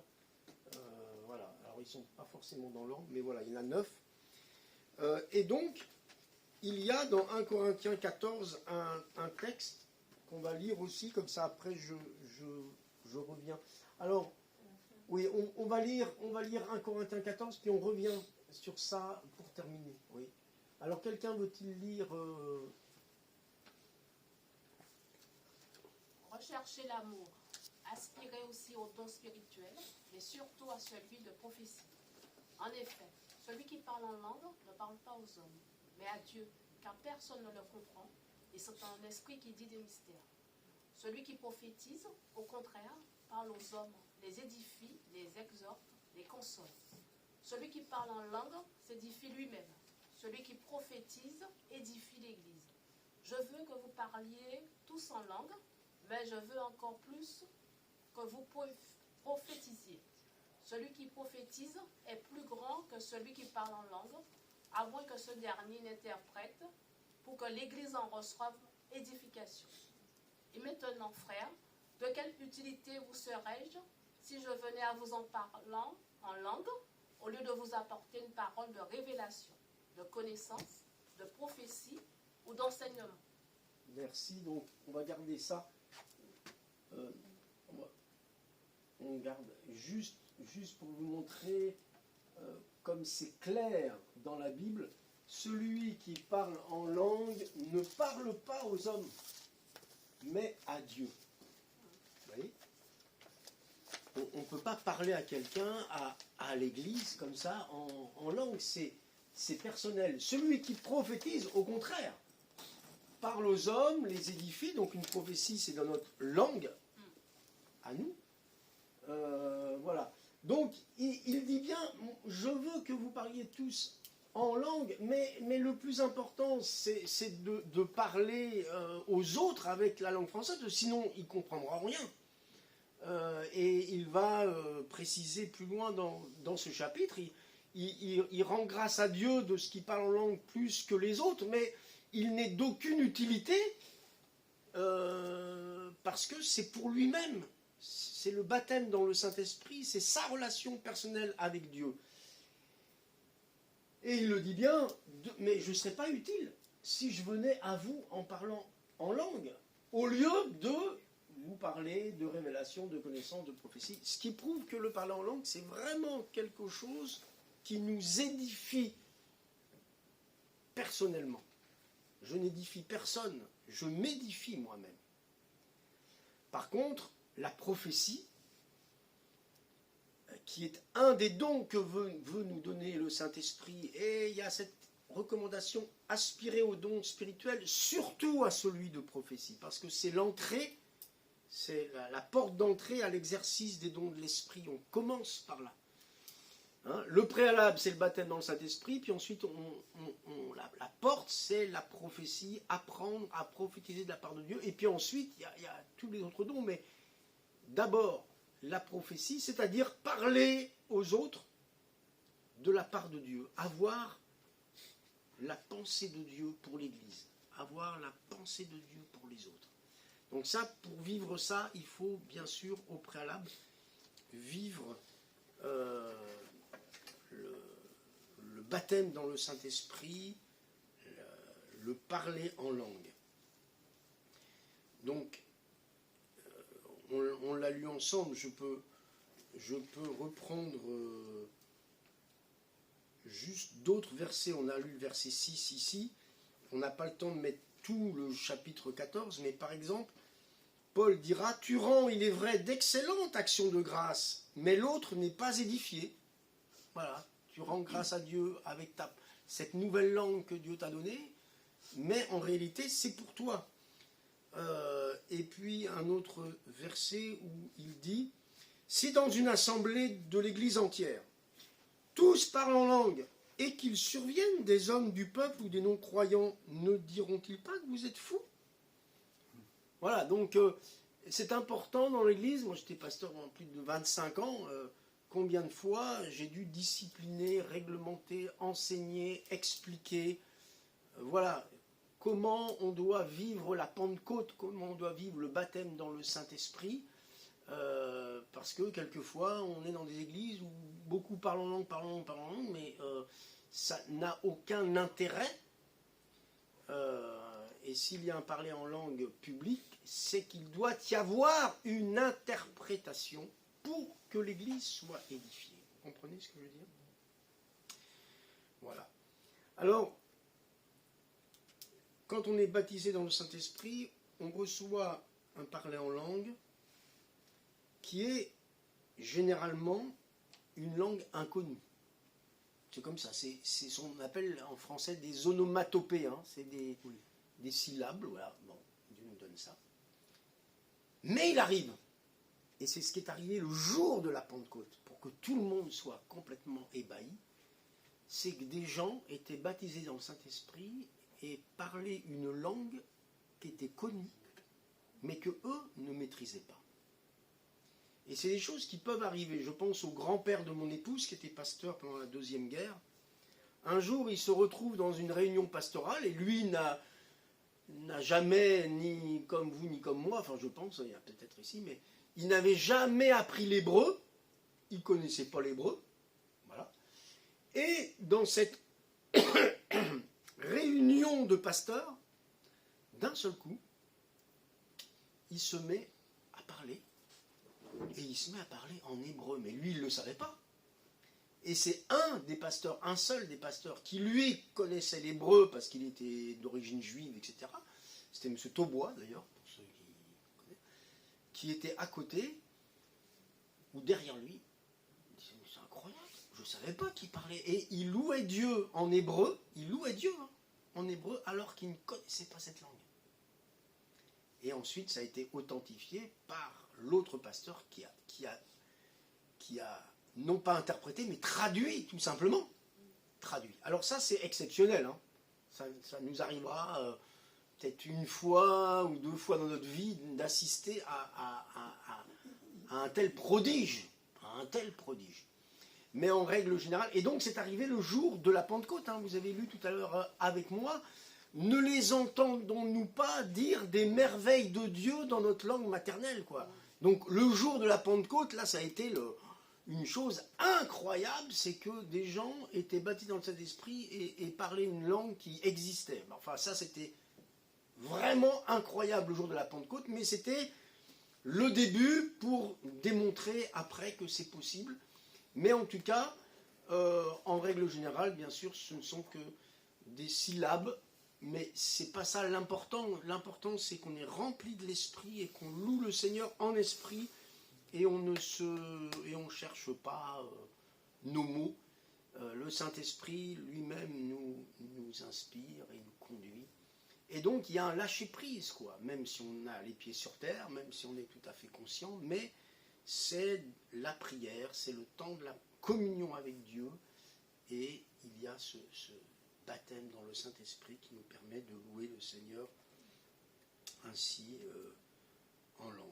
Voilà, alors ils ne sont pas forcément dans l'ordre, mais voilà, il y en a 9. Et donc, il y a dans 1 Corinthiens 14 un texte qu'on va lire aussi, comme ça après je reviens. Alors, oui, on va lire 1 Corinthiens 14, puis on revient sur ça pour terminer. Oui. Alors, quelqu'un veut-il lire Recherchez l'amour, aspirez aussi au don spirituel, mais surtout à celui de prophétie. En effet, celui qui parle en langue ne parle pas aux hommes, mais à Dieu, car personne ne le comprend, et c'est un esprit qui dit des mystères. Celui qui prophétise, au contraire, parle aux hommes, les édifie, les exhorte, les console. Celui qui parle en langue s'édifie lui-même. Celui qui prophétise édifie l'Église. Je veux que vous parliez tous en langue, mais je veux encore plus que vous prophétisiez. Celui qui prophétise est plus grand que celui qui parle en langue, à moins que ce dernier n'interprète, pour que l'Église en reçoive édification. Et maintenant, frères, de quelle utilité vous serais-je si je venais à vous en parlant en langue, au lieu de vous apporter une parole de révélation, de connaissance, de prophétie ou d'enseignement? Merci, donc on va garder ça. On garde juste pour vous montrer comme c'est clair dans la Bible, celui qui parle en langue ne parle pas aux hommes, mais à Dieu. Vous voyez? On ne peut pas parler à quelqu'un, à l'église, comme ça, en langue, c'est personnel. Celui qui prophétise, au contraire, parle aux hommes, les édifie, donc une prophétie, c'est dans notre langue, à nous. Voilà. Donc, il dit bien, je veux que vous parliez tous en langue, mais le plus important, c'est de parler aux autres avec la langue française, sinon il ne comprendra rien. Et il va préciser plus loin dans ce chapitre, il rend grâce à Dieu de ce qu'il parle en langue plus que les autres, mais il n'est d'aucune utilité parce que c'est pour lui-même. C'est le baptême dans le Saint-Esprit, c'est sa relation personnelle avec Dieu. Et il le dit bien, mais je ne serais pas utile si je venais à vous en parlant en langue, au lieu de vous parler de révélation, de connaissance, de prophétie. Ce qui prouve que le parler en langue, c'est vraiment quelque chose qui nous édifie personnellement. Je n'édifie personne, je m'édifie moi-même. Par contre, la prophétie, qui est un des dons que veut nous donner le Saint-Esprit, et il y a cette recommandation, aspirer aux dons spirituels, surtout à celui de prophétie, parce que c'est l'entrée, c'est la porte d'entrée à l'exercice des dons de l'Esprit. On commence par là. Hein, le préalable, c'est le baptême dans le Saint-Esprit, puis ensuite, la porte, c'est la prophétie, apprendre à prophétiser de la part de Dieu, et puis ensuite, il y a tous les autres dons, mais d'abord, la prophétie, c'est-à-dire parler aux autres de la part de Dieu, avoir la pensée de Dieu pour l'Église, avoir la pensée de Dieu pour les autres. Donc ça, pour vivre ça, il faut bien sûr au préalable vivre le baptême dans le Saint-Esprit, le parler en langue. Donc, on l'a lu ensemble, je peux reprendre juste d'autres versets. On a lu le verset 6 ici, on n'a pas le temps de mettre tout le chapitre 14, mais par exemple, Paul dira « Tu rends, il est vrai, d'excellentes actions de grâce, mais l'autre n'est pas édifié. » Voilà, tu rends grâce à Dieu avec cette nouvelle langue que Dieu t'a donnée, mais en réalité, c'est pour toi. Et puis un autre verset où il dit « Si dans une assemblée de l'Église entière, tous parlent en langue, et qu'il survienne des hommes du peuple ou des non-croyants, ne diront-ils pas que vous êtes fous ?» Voilà, donc c'est important dans l'Église. Moi j'étais pasteur pendant plus de 25 ans. Combien de fois j'ai dû discipliner, réglementer, enseigner, expliquer. Voilà. Comment on doit vivre la Pentecôte, comment on doit vivre le baptême dans le Saint-Esprit, parce que quelquefois on est dans des églises où beaucoup parlent en langue, mais ça n'a aucun intérêt. Et s'il y a un parler en langue publique, c'est qu'il doit y avoir une interprétation pour que l'église soit édifiée. Vous comprenez ce que je veux dire? Voilà. Alors, quand on est baptisé dans le Saint-Esprit, on reçoit un parler en langue qui est généralement une langue inconnue. C'est comme ça, c'est ce qu'on appelle en français des onomatopées, hein, c'est des syllabes, voilà, bon, Dieu nous donne ça. Mais il arrive, et c'est ce qui est arrivé le jour de la Pentecôte, pour que tout le monde soit complètement ébahi, c'est que des gens étaient baptisés dans le Saint-Esprit et parlaient une langue qui était connue, mais que eux ne maîtrisaient pas. Et c'est des choses qui peuvent arriver. Je pense au grand-père de mon épouse, qui était pasteur pendant la Deuxième Guerre. Un jour, il se retrouve dans une réunion pastorale, et lui n'a jamais, ni comme vous, ni comme moi, enfin je pense, il y a peut-être ici, mais il n'avait jamais appris l'hébreu, il ne connaissait pas l'hébreu, voilà. Et dans cette réunion de pasteurs, d'un seul coup, il se met à parler, et il se met à parler en hébreu, mais lui il ne le savait pas. Et c'est un seul des pasteurs, qui lui connaissait l'hébreu parce qu'il était d'origine juive, etc. C'était M. Taubois d'ailleurs, pour ceux qui connaissent, qui était à côté, ou derrière lui. Il disait, c'est incroyable, je ne savais pas qu'il parlait. Et il louait Dieu en hébreu, en hébreu, alors qu'il ne connaissait pas cette langue. Et ensuite, ça a été authentifié par l'autre pasteur qui a non pas interprété, mais traduit, tout simplement. Traduit. Alors ça, c'est exceptionnel. Hein. Ça nous arrivera peut-être une fois ou deux fois dans notre vie d'assister à un tel prodige. À un tel prodige. Mais en règle générale, et donc c'est arrivé le jour de la Pentecôte, hein, vous avez lu tout à l'heure avec moi, ne les entendons-nous pas dire des merveilles de Dieu dans notre langue maternelle, quoi. Donc le jour de la Pentecôte, là, ça a été une chose incroyable, c'est que des gens étaient baptisés dans le Saint-Esprit et parlaient une langue qui existait. Enfin, ça, c'était vraiment incroyable le jour de la Pentecôte, mais c'était le début pour démontrer après que c'est possible. Mais en tout cas, en règle générale, bien sûr, ce ne sont que des syllabes, mais c'est pas ça l'important. L'important, c'est qu'on est rempli de l'Esprit et qu'on loue le Seigneur en esprit, et on ne cherche pas nos mots. Le Saint-Esprit lui-même nous inspire et nous conduit. Et donc il y a un lâcher-prise, quoi, même si on a les pieds sur terre, même si on est tout à fait conscient, mais c'est la prière, c'est le temps de la communion avec Dieu, et il y a ce baptême dans le Saint-Esprit qui nous permet de louer le Seigneur ainsi en langue.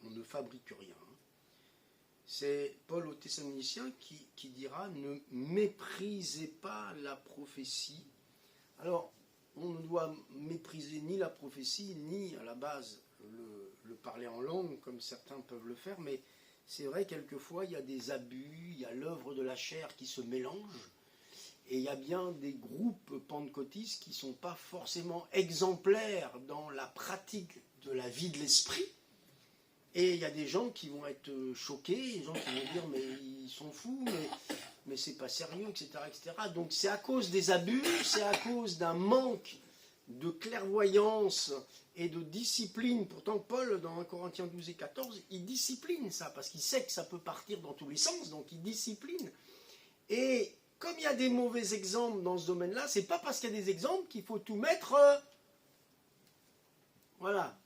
On ne fabrique rien. C'est Paul aux Thessaloniciens qui dira « Ne méprisez pas la prophétie ». Alors, on ne doit mépriser ni la prophétie, ni à la base le parler en langue, comme certains peuvent le faire, mais c'est vrai, quelquefois, il y a des abus, il y a l'œuvre de la chair qui se mélange, et il y a bien des groupes pentecôtistes qui ne sont pas forcément exemplaires dans la pratique de la vie de l'esprit. Et il y a des gens qui vont être choqués, des gens qui vont dire mais ils sont fous, mais c'est pas sérieux, etc., etc. Donc c'est à cause des abus, c'est à cause d'un manque de clairvoyance et de discipline. Pourtant Paul, dans 1 Corinthiens 12 et 14, il discipline ça, parce qu'il sait que ça peut partir dans tous les sens, donc il discipline. Et comme il y a des mauvais exemples dans ce domaine-là, c'est pas parce qu'il y a des exemples qu'il faut tout mettre... voilà.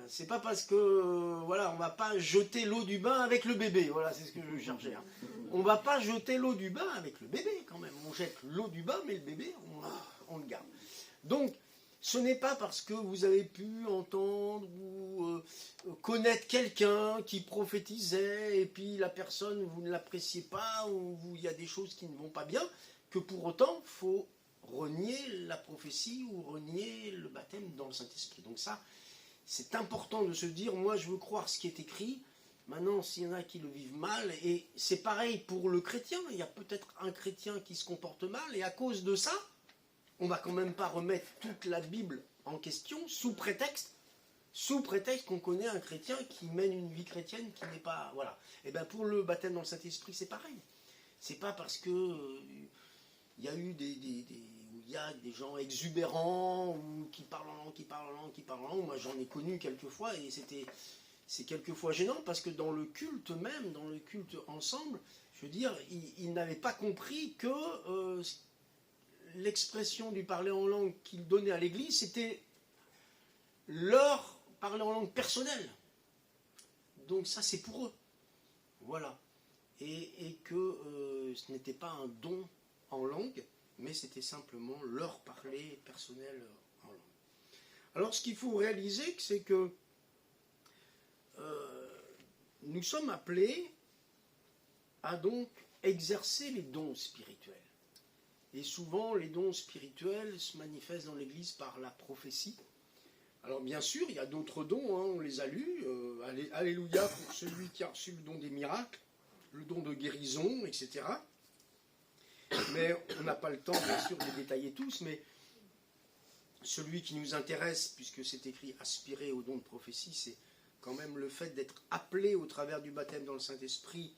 C'est pas parce que, voilà, on va pas jeter l'eau du bain avec le bébé. Voilà, c'est ce que je cherchais. Hein. On va pas jeter l'eau du bain avec le bébé, quand même. On jette l'eau du bain, mais le bébé, on le garde. Donc, ce n'est pas parce que vous avez pu entendre ou connaître quelqu'un qui prophétisait, et puis la personne, vous ne l'appréciez pas, ou il y a des choses qui ne vont pas bien, que pour autant, il faut renier la prophétie ou renier le baptême dans le Saint-Esprit. Donc ça, c'est important de se dire, moi je veux croire ce qui est écrit. Maintenant, s'il y en a qui le vivent mal, et c'est pareil pour le chrétien, il y a peut-être un chrétien qui se comporte mal, et à cause de ça, on ne va quand même pas remettre toute la Bible en question sous prétexte qu'on connaît un chrétien qui mène une vie chrétienne qui n'est pas... Voilà. Et bien pour le baptême dans le Saint-Esprit, c'est pareil. C'est pas parce que il y a eu il y a des gens exubérants ou qui parlent en langue. Moi, j'en ai connu quelquefois et c'est quelquefois gênant parce que dans le culte même, dans le culte ensemble, je veux dire, ils n'avaient pas compris que l'expression du parler en langue qu'ils donnaient à l'église, c'était leur parler en langue personnelle. Donc ça, c'est pour eux. Voilà. Et que ce n'était pas un don en langue, mais c'était simplement leur parler personnel en langue. Alors, ce qu'il faut réaliser, c'est que nous sommes appelés à donc exercer les dons spirituels. Et souvent, les dons spirituels se manifestent dans l'Église par la prophétie. Alors bien sûr, il y a d'autres dons, hein, on les a lus. Alléluia pour celui qui a reçu le don des miracles, le don de guérison, etc. Mais on n'a pas le temps, bien sûr, de les détailler tous, mais celui qui nous intéresse, puisque c'est écrit « aspirer au don de prophétie », c'est quand même le fait d'être appelé au travers du baptême dans le Saint-Esprit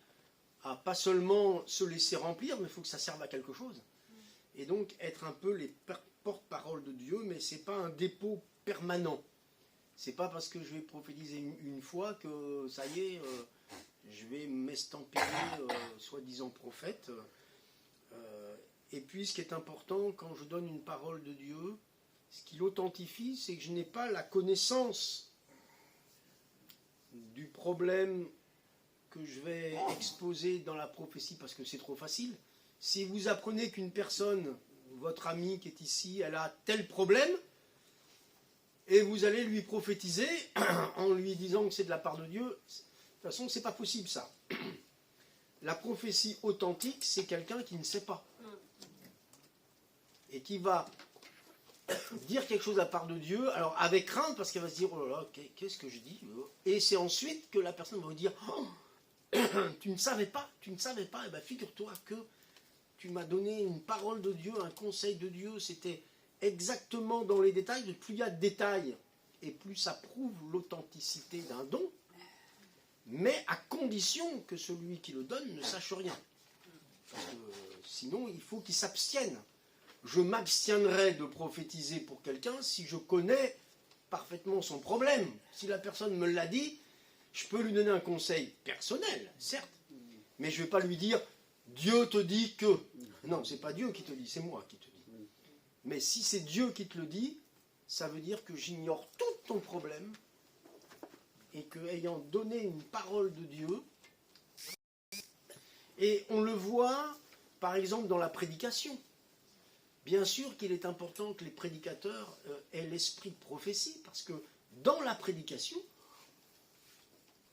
à pas seulement se laisser remplir, mais il faut que ça serve à quelque chose. Et donc être un peu les porte-parole de Dieu, mais ce n'est pas un dépôt permanent. C'est pas parce que je vais prophétiser une fois que ça y est, je vais m'estampiller soi-disant prophète. Et puis ce qui est important, quand je donne une parole de Dieu, ce qui l'authentifie, c'est que je n'ai pas la connaissance du problème que je vais exposer dans la prophétie parce que c'est trop facile. Si vous apprenez qu'une personne, votre ami qui est ici, elle a tel problème, et vous allez lui prophétiser en lui disant que c'est de la part de Dieu, de toute façon, c'est pas possible ça. La prophétie authentique, c'est quelqu'un qui ne sait pas. Et qui va dire quelque chose à part de Dieu, alors avec crainte, parce qu'elle va se dire, oh là là, qu'est-ce que je dis? Et c'est ensuite que la personne va vous dire, oh, tu ne savais pas, et bien figure-toi que tu m'as donné une parole de Dieu, un conseil de Dieu, c'était exactement dans les détails. Plus il y a de détails, et plus ça prouve l'authenticité d'un don, mais à condition que celui qui le donne ne sache rien. Parce que, sinon, il faut qu'il s'abstienne. Je m'abstiendrai de prophétiser pour quelqu'un si je connais parfaitement son problème. Si la personne me l'a dit, je peux lui donner un conseil personnel, certes, mais je ne vais pas lui dire « Dieu te dit que… » Non, ce n'est pas Dieu qui te dit, c'est moi qui te dis. Mais si c'est Dieu qui te le dit, ça veut dire que j'ignore tout ton problème et que, ayant donné une parole de Dieu, et on le voit par exemple dans la prédication. Bien sûr qu'il est important que les prédicateurs aient l'esprit de prophétie, parce que dans la prédication,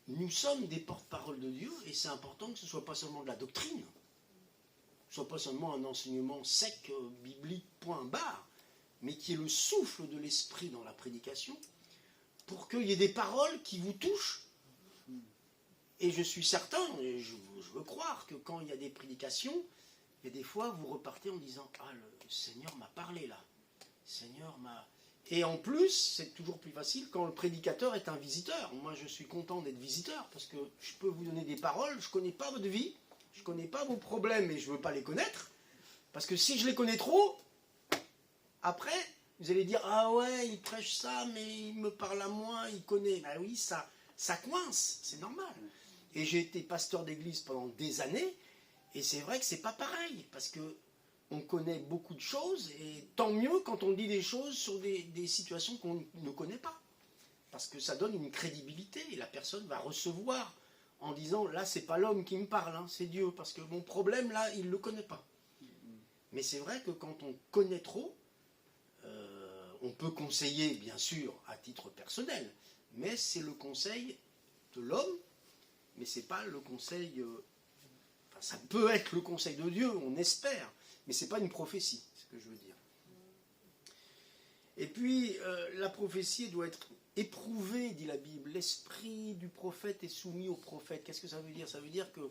nous sommes des porte-parole de Dieu, et c'est important que ce ne soit pas seulement de la doctrine, que ce ne soit pas seulement un enseignement sec, biblique, point barre, mais qu'il y ait le souffle de l'esprit dans la prédication, pour qu'il y ait des paroles qui vous touchent. Et je suis certain, et je veux croire que quand il y a des prédications, il y a des fois vous repartez en disant « Ah, le Seigneur m'a parlé là, le Seigneur m'a… » Et en plus, c'est toujours plus facile quand le prédicateur est un visiteur. Moi, je suis content d'être visiteur, parce que je peux vous donner des paroles, je ne connais pas votre vie, je ne connais pas vos problèmes, et je ne veux pas les connaître, parce que si je les connais trop, après, vous allez dire « Ah ouais, il prêche ça, mais il me parle à moi, il connaît. » Ben oui, ça coince, c'est normal. Et j'ai été pasteur d'église pendant des années, et c'est vrai que c'est pas pareil, parce que on connaît beaucoup de choses, et tant mieux quand on dit des choses sur des situations qu'on ne connaît pas. Parce que ça donne une crédibilité, et la personne va recevoir en disant, là c'est pas l'homme qui me parle, hein, c'est Dieu, parce que mon problème là, il ne le connaît pas. Mais c'est vrai que quand on connaît trop, on peut conseiller, bien sûr, à titre personnel, mais c'est le conseil de l'homme, mais c'est pas le conseil… Enfin, ça peut être le conseil de Dieu, on espère, mais c'est pas une prophétie, c'est ce que je veux dire. Et puis, la prophétie doit être éprouvée, dit la Bible. L'esprit du prophète est soumis au prophète. Qu'est-ce que ça veut dire? Ça veut dire que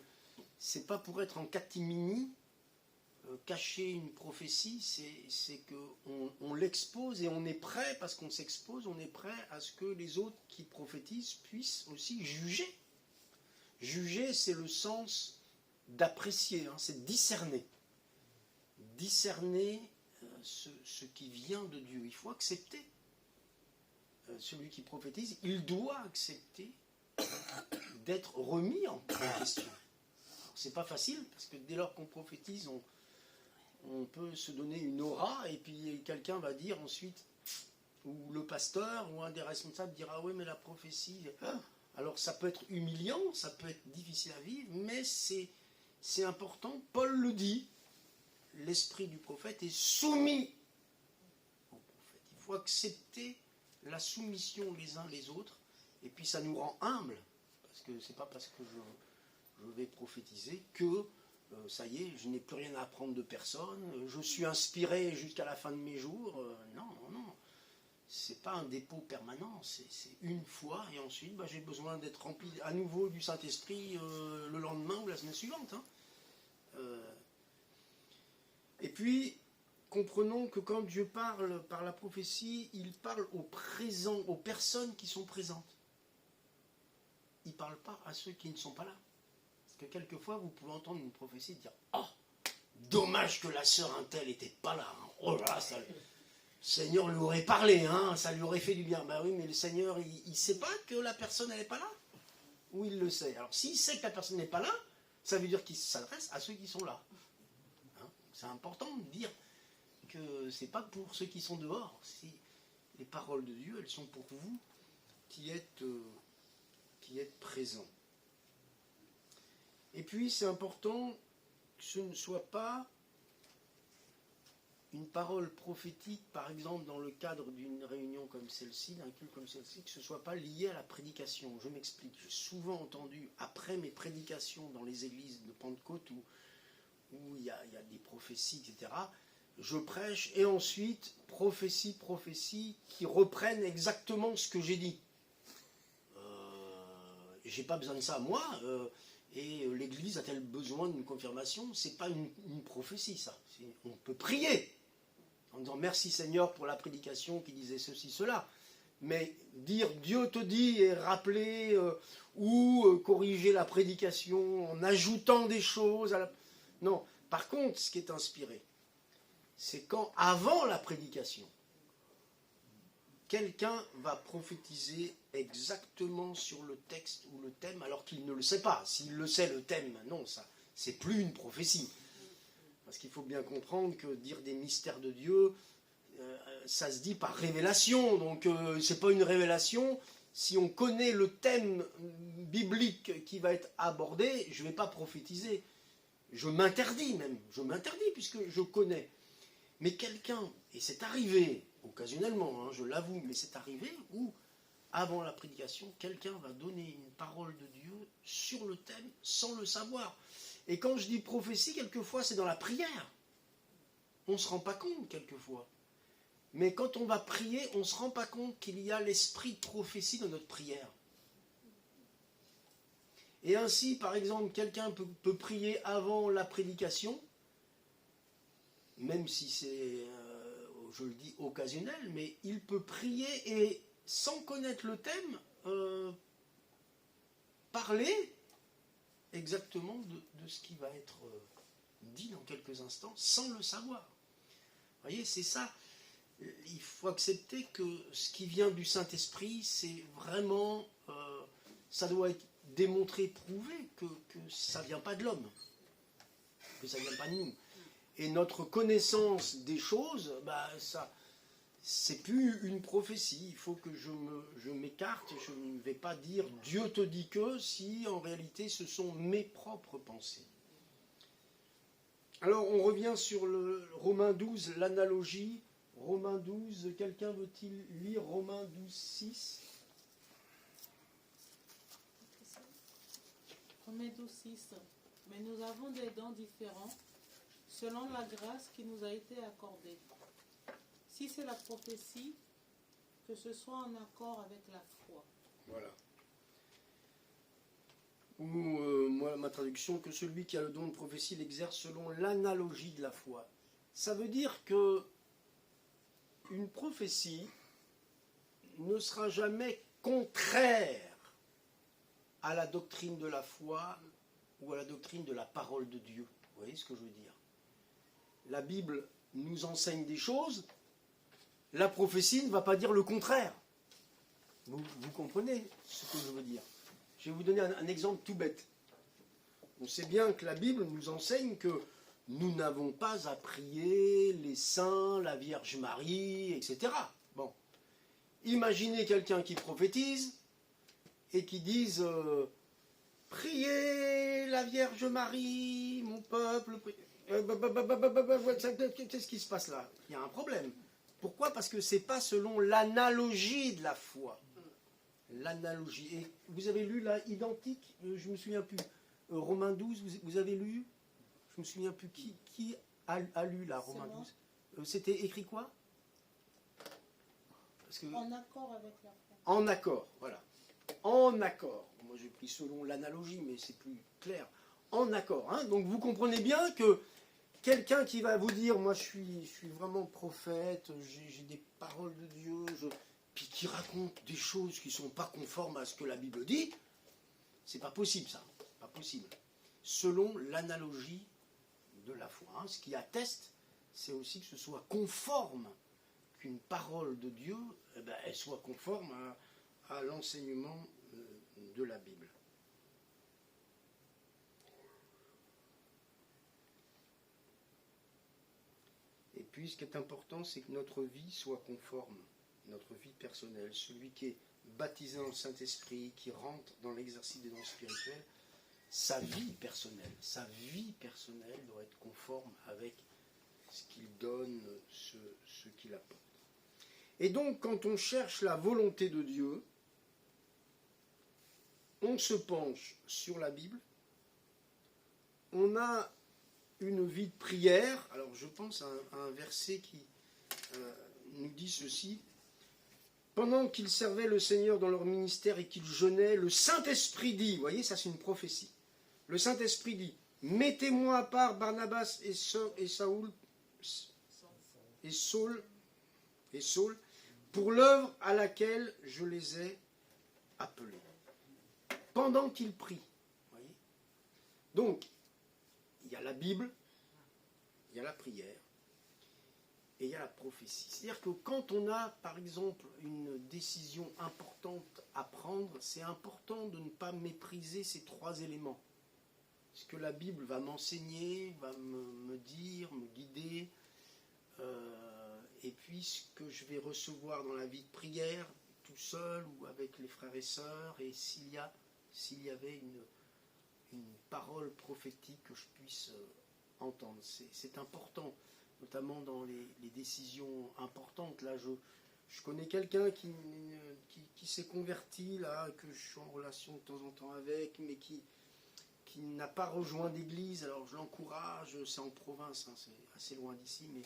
c'est pas pour être en catimini, cacher une prophétie, c'est qu'on l'expose et on est prêt, parce qu'on s'expose, on est prêt à ce que les autres qui prophétisent puissent aussi juger. Juger, c'est le sens d'apprécier, hein, c'est discerner. Discerner ce qui vient de Dieu. Il faut accepter. Celui qui prophétise, il doit accepter d'être remis en question. C'est pas facile, parce que dès lors qu'on prophétise, on peut se donner une aura, et puis quelqu'un va dire ensuite, où le pasteur ou un des responsables dira oui mais la prophétie, alors ça peut être humiliant, ça peut être difficile à vivre, mais c'est important. Paul le dit, l'esprit du prophète est soumis au prophète. Il faut accepter la soumission les uns les autres, et puis ça nous rend humbles, parce que c'est pas parce que je vais prophétiser que ça y est, je n'ai plus rien à apprendre de personne, je suis inspiré jusqu'à la fin de mes jours. Non, c'est pas un dépôt permanent, c'est une fois, et ensuite j'ai besoin d'être rempli à nouveau du Saint-Esprit le lendemain ou la semaine suivante. Et puis, comprenons que quand Dieu parle par la prophétie, il parle au présent, aux personnes qui sont présentes. Il ne parle pas à ceux qui ne sont pas là. Parce que quelquefois, vous pouvez entendre une prophétie et dire « Oh, dommage que la sœur Intel n'était pas là. Hein. Oh là là, le Seigneur lui aurait parlé, hein, ça lui aurait fait du bien. » Ben oui, mais le Seigneur, il ne sait pas que la personne, elle n'est pas là. Ou il le sait. Alors, s'il sait que la personne n'est pas là, ça veut dire qu'il s'adresse à ceux qui sont là. Hein, c'est important de dire que ce n'est pas pour ceux qui sont dehors. Si les paroles de Dieu, elles sont pour vous qui êtes présents. Et puis, c'est important que ce ne soit pas une parole prophétique, par exemple, dans le cadre d'une réunion comme celle-ci, d'un culte comme celle-ci, que ce ne soit pas lié à la prédication. Je m'explique. J'ai souvent entendu, après mes prédications dans les églises de Pentecôte, où il y a des prophéties, etc., je prêche, et ensuite, prophéties qui reprennent exactement ce que j'ai dit. J'ai pas besoin de ça, moi. Et l'Église a-t-elle besoin d'une confirmation? C'est pas une prophétie, ça. On peut prier en disant merci Seigneur pour la prédication qui disait ceci, cela. Mais dire Dieu te dit et rappeler ou corriger la prédication en ajoutant des choses à la... Non. Par contre, ce qui est inspiré, c'est quand, avant la prédication, quelqu'un va prophétiser exactement sur le texte ou le thème alors qu'il ne le sait pas. S'il le sait, le thème, non, ça, c'est plus une prophétie. Parce qu'il faut bien comprendre que dire des mystères de Dieu, ça se dit par révélation. Donc, c'est pas une révélation. Si on connaît le thème biblique qui va être abordé, je ne vais pas prophétiser. Je m'interdis même. Je m'interdis puisque je connais. Mais quelqu'un, et c'est arrivé, occasionnellement, hein, je l'avoue, mais c'est arrivé où, avant la prédication, quelqu'un va donner une parole de Dieu sur le thème sans le savoir. Et quand je dis prophétie, quelquefois, c'est dans la prière. On ne se rend pas compte, quelquefois. Mais quand on va prier, on ne se rend pas compte qu'il y a l'esprit de prophétie dans notre prière. Et ainsi, par exemple, quelqu'un peut prier avant la prédication, même si c'est, je le dis, occasionnel, mais il peut prier et, sans connaître le thème, parler exactement de ce qui va être dit dans quelques instants, sans le savoir. Vous voyez, c'est ça. Il faut accepter que ce qui vient du Saint-Esprit, c'est vraiment, ça doit être démontré, prouvé que ça ne vient pas de l'homme, que ça ne vient pas de nous. Et notre connaissance des choses, ça, c'est plus une prophétie. Il faut que je m'écarte, je ne vais pas dire Dieu te dit que, si en réalité ce sont mes propres pensées. Alors on revient sur le Romains 12, l'analogie. Romains 12, quelqu'un veut-il lire Romains 12, 6? Romains 12, 6. Mais nous avons des dons différents selon la grâce qui nous a été accordée. Si c'est la prophétie, que ce soit en accord avec la foi. Voilà. Ou moi, ma traduction, que celui qui a le don de prophétie l'exerce selon l'analogie de la foi. Ça veut dire que une prophétie ne sera jamais contraire à la doctrine de la foi ou à la doctrine de la parole de Dieu. Vous voyez ce que je veux dire? La Bible nous enseigne des choses, la prophétie ne va pas dire le contraire. Vous comprenez ce que je veux dire? Je vais vous donner un exemple tout bête. On sait bien que la Bible nous enseigne que nous n'avons pas à prier les saints, la Vierge Marie, etc. Bon. imaginez quelqu'un qui prophétise et qui dise priez la Vierge Marie, mon peuple. Qu'est-ce qui se passe là? Il y a un problème. Pourquoi? Parce que ce n'est pas selon l'analogie de la foi. L'analogie. Et vous avez lu là, identique, je ne me souviens plus. Romains 12, vous avez lu? Je ne me souviens plus. Qui a lu là, Romains 12? C'était écrit quoi? Parce que, En accord avec la foi. en accord, voilà. En accord. Moi j'ai pris selon l'analogie, mais c'est plus clair. En accord. Hein. Donc vous comprenez bien que quelqu'un qui va vous dire, moi je suis vraiment prophète, j'ai des paroles de Dieu, puis qui raconte des choses qui ne sont pas conformes à ce que la Bible dit, c'est pas possible ça. Pas possible. Selon l'analogie de la foi. Hein. Ce qui atteste, c'est aussi que ce soit conforme, qu'une parole de Dieu, eh ben, elle soit conforme à l'enseignement de la Bible. Et puis, ce qui est important, c'est que notre vie soit conforme, notre vie personnelle. Celui qui est baptisé dans le Saint-Esprit, qui rentre dans l'exercice des dons spirituels, sa vie personnelle doit être conforme avec ce qu'il donne, ce qu'il apporte. Et donc, quand on cherche la volonté de Dieu, on se penche sur la Bible, on a une vie de prière. Alors, je pense à un verset qui nous dit ceci. Pendant qu'ils servaient le Seigneur dans leur ministère et qu'ils jeûnaient, le Saint-Esprit dit, vous voyez, ça c'est une prophétie, le Saint-Esprit dit, mettez-moi à part Barnabas et Saul pour l'œuvre à laquelle je les ai appelés. Pendant qu'ils prient. Voyez. Donc, il y a la Bible, il y a la prière, et il y a la prophétie. C'est-à-dire que quand on a, par exemple, une décision importante à prendre, c'est important de ne pas mépriser ces trois éléments. Ce que la Bible va m'enseigner, va me dire, me guider, et puis ce que je vais recevoir dans la vie de prière, tout seul ou avec les frères et sœurs, et s'il y avait une parole prophétique que je puisse entendre. C'est important, notamment dans les décisions importantes. Là, je connais quelqu'un qui s'est converti, là, que je suis en relation de temps en temps avec, mais qui n'a pas rejoint d'église. Alors je l'encourage, c'est en province, hein, c'est assez loin d'ici, mais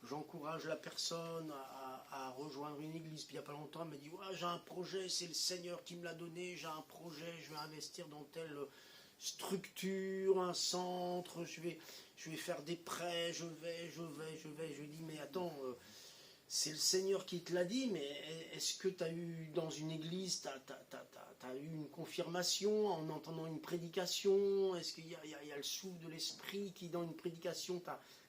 j'encourage la personne à rejoindre une église. Puis il n'y a pas longtemps, elle m'a dit ouais, j'ai un projet, c'est le Seigneur qui me l'a donné, j'ai un projet, je vais investir dans telle structure, un centre, je vais faire des prêts, je vais. Je lui dis mais attends, c'est le Seigneur qui te l'a dit, mais est-ce que tu as eu dans une église, tu as eu une confirmation en entendant une prédication? Est-ce qu'il y a le souffle de l'Esprit qui dans une prédication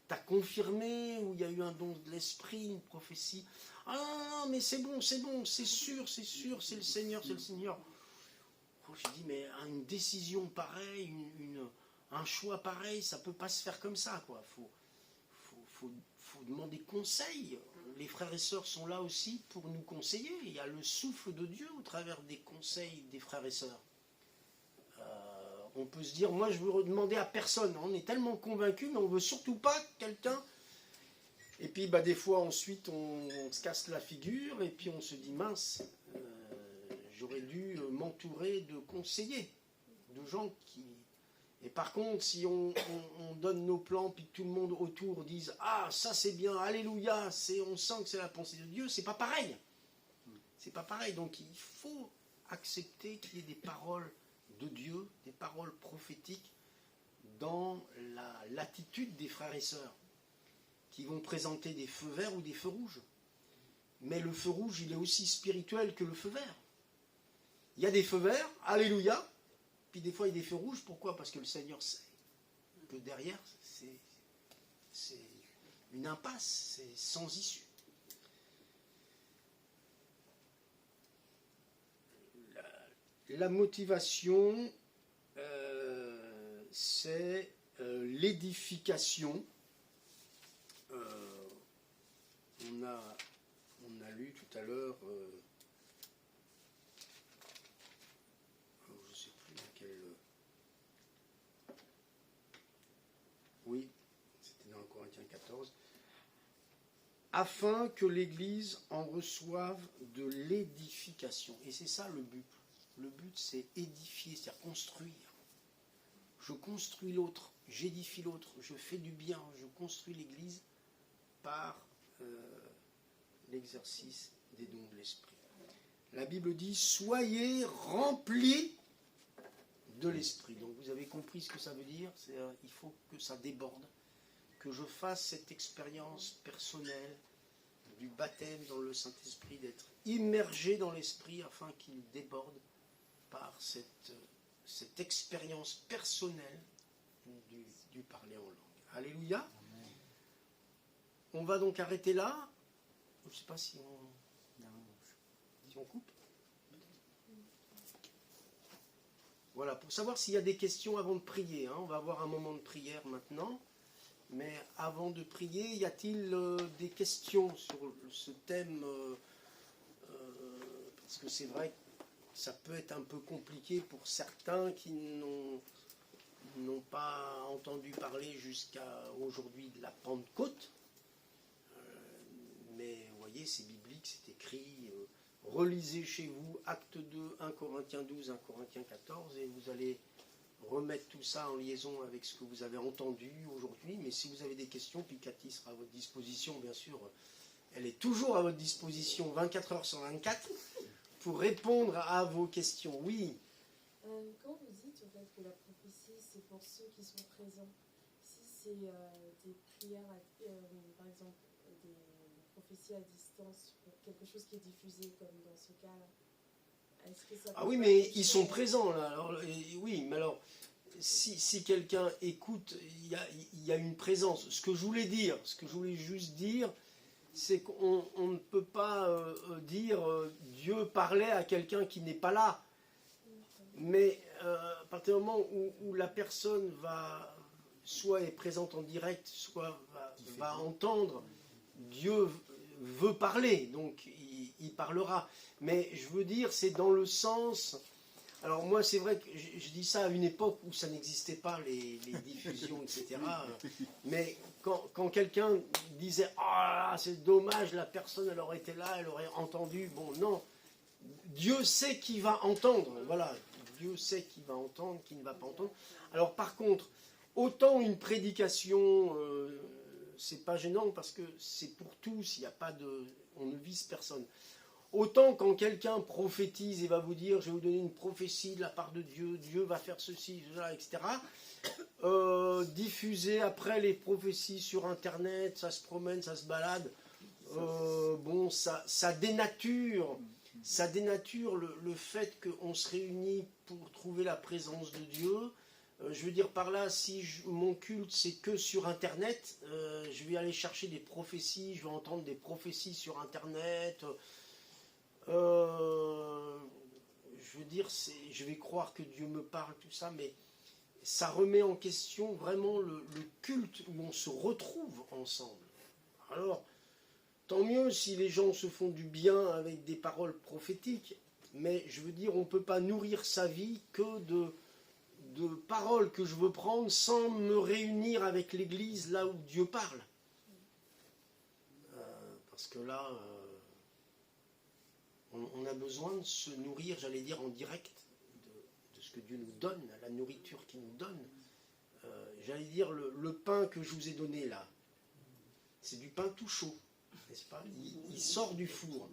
t'as confirmé, ou il y a eu un don de l'Esprit, une prophétie? Ah non, mais c'est bon, c'est sûr, c'est le Seigneur, c'est le Seigneur. Je dis, mais une décision pareille, un choix pareil, ça ne peut pas se faire comme ça, quoi. Faut demander conseil. Les frères et sœurs sont là aussi pour nous conseiller. Il y a le souffle de Dieu au travers des conseils des frères et sœurs. On peut se dire, moi je veux demander à personne. On est tellement convaincus, mais on ne veut surtout pas quelqu'un. Et puis des fois ensuite on se casse la figure et puis on se dit, mince, j'aurais dû m'entourer de conseillers, de gens qui... Et par contre, si on donne nos plans, puis que tout le monde autour dise « Ah, ça c'est bien, alléluia, on sent que c'est la pensée de Dieu », c'est pas pareil. C'est pas pareil. Donc il faut accepter qu'il y ait des paroles de Dieu, des paroles prophétiques dans l'attitude des frères et sœurs, qui vont présenter des feux verts ou des feux rouges. Mais le feu rouge, il est aussi spirituel que le feu vert. Il y a des feux verts, alléluia, puis des fois il y a des feux rouges. Pourquoi? Parce que le Seigneur sait que derrière, c'est une impasse, c'est sans issue. La motivation, c'est l'édification. On a lu tout à l'heure afin que l'Église en reçoive de l'édification. Et c'est ça le but. Le but, c'est édifier, c'est-à-dire construire. Je construis l'autre, j'édifie l'autre, je fais du bien, je construis l'Église par l'exercice des dons de l'Esprit. La Bible dit « Soyez remplis de l'Esprit ». Donc vous avez compris ce que ça veut dire, il faut que ça déborde, que je fasse cette expérience personnelle du baptême dans le Saint-Esprit, d'être immergé dans l'Esprit afin qu'il déborde par cette expérience personnelle du parler en langue. Alléluia. On va donc arrêter là. Je ne sais pas si on coupe. Voilà, pour savoir s'il y a des questions avant de prier. On va avoir un moment de prière maintenant. Mais avant de prier, y a-t-il des questions sur ce thème parce que c'est vrai que ça peut être un peu compliqué pour certains qui n'ont pas entendu parler jusqu'à aujourd'hui de la Pentecôte. Mais vous voyez, c'est biblique, c'est écrit. Relisez chez vous Acte 2, 1 Corinthiens 12, 1 Corinthiens 14, et vous allez remettre tout ça en liaison avec ce que vous avez entendu aujourd'hui. Mais si vous avez des questions, puis Cathy sera à votre disposition, bien sûr. Elle est toujours à votre disposition 24 heures sur 24 pour répondre à vos questions. Oui. Quand vous dites au fait que la prophétie, c'est pour ceux qui sont présents, si c'est des prières, par exemple, des prophéties à distance, quelque chose qui est diffusé comme dans ce cas-là, est-ce que ça peut Oui, mais ils sont présents là. Alors, oui, mais alors, si quelqu'un écoute, il y a une présence. Ce que je voulais juste dire, c'est qu'on ne peut pas dire Dieu parlait à quelqu'un qui n'est pas là. Mais à partir du moment où la personne soit est présente en direct, soit va entendre, Dieu veut parler, donc il parlera. Mais je veux dire, c'est dans le sens... Alors moi, c'est vrai que je dis ça à une époque où ça n'existait pas, les diffusions, etc. Mais quand quelqu'un disait « Ah, c'est dommage, la personne, elle aurait été là, elle aurait entendu. » Bon, non. Dieu sait qui va entendre. Voilà. Dieu sait qui va entendre, qui ne va pas entendre. Alors par contre, autant une prédication, c'est pas gênant parce que c'est pour tous, il n'y a pas de... On ne vise personne. Autant quand quelqu'un prophétise et va vous dire, je vais vous donner une prophétie de la part de Dieu, Dieu va faire ceci, cela, etc. Diffuser après les prophéties sur Internet, ça se promène, ça se balade. Bon, ça dénature le fait qu'on se réunit pour trouver la présence de Dieu. Je veux dire par là, si mon culte c'est que sur Internet, je vais aller chercher des prophéties, je vais entendre des prophéties sur Internet. Je veux dire, je vais croire que Dieu me parle, tout ça, mais ça remet en question vraiment le culte où on se retrouve ensemble. Alors, tant mieux si les gens se font du bien avec des paroles prophétiques, mais je veux dire, on ne peut pas nourrir sa vie que de paroles que je veux prendre sans me réunir avec l'Église là où Dieu parle. Parce que là... on a besoin de se nourrir, j'allais dire, en direct de ce que Dieu nous donne, la nourriture qu'il nous donne. J'allais dire, le pain que je vous ai donné là, c'est du pain tout chaud, n'est-ce pas ? Il sort du four.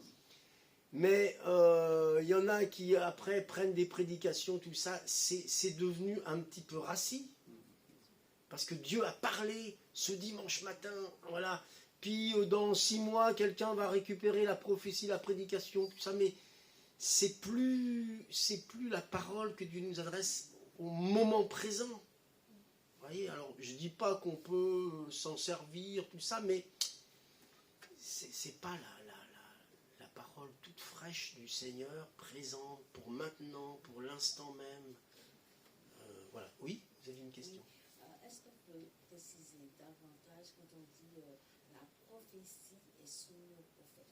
Mais il y en a qui, après, prennent des prédications, tout ça, c'est devenu un petit peu rassis. Parce que Dieu a parlé ce dimanche matin, voilà. Puis dans 6 mois, quelqu'un va récupérer la prophétie, la prédication, tout ça, mais c'est plus la parole que Dieu nous adresse au moment présent. Vous voyez, alors je ne dis pas qu'on peut s'en servir, tout ça, mais c'est pas la parole toute fraîche du Seigneur, présente pour maintenant, pour l'instant même. Voilà. Oui, vous avez une question ? Est-ce qu'on peut préciser davantage quand on dit la prophétie est soumise au prophète?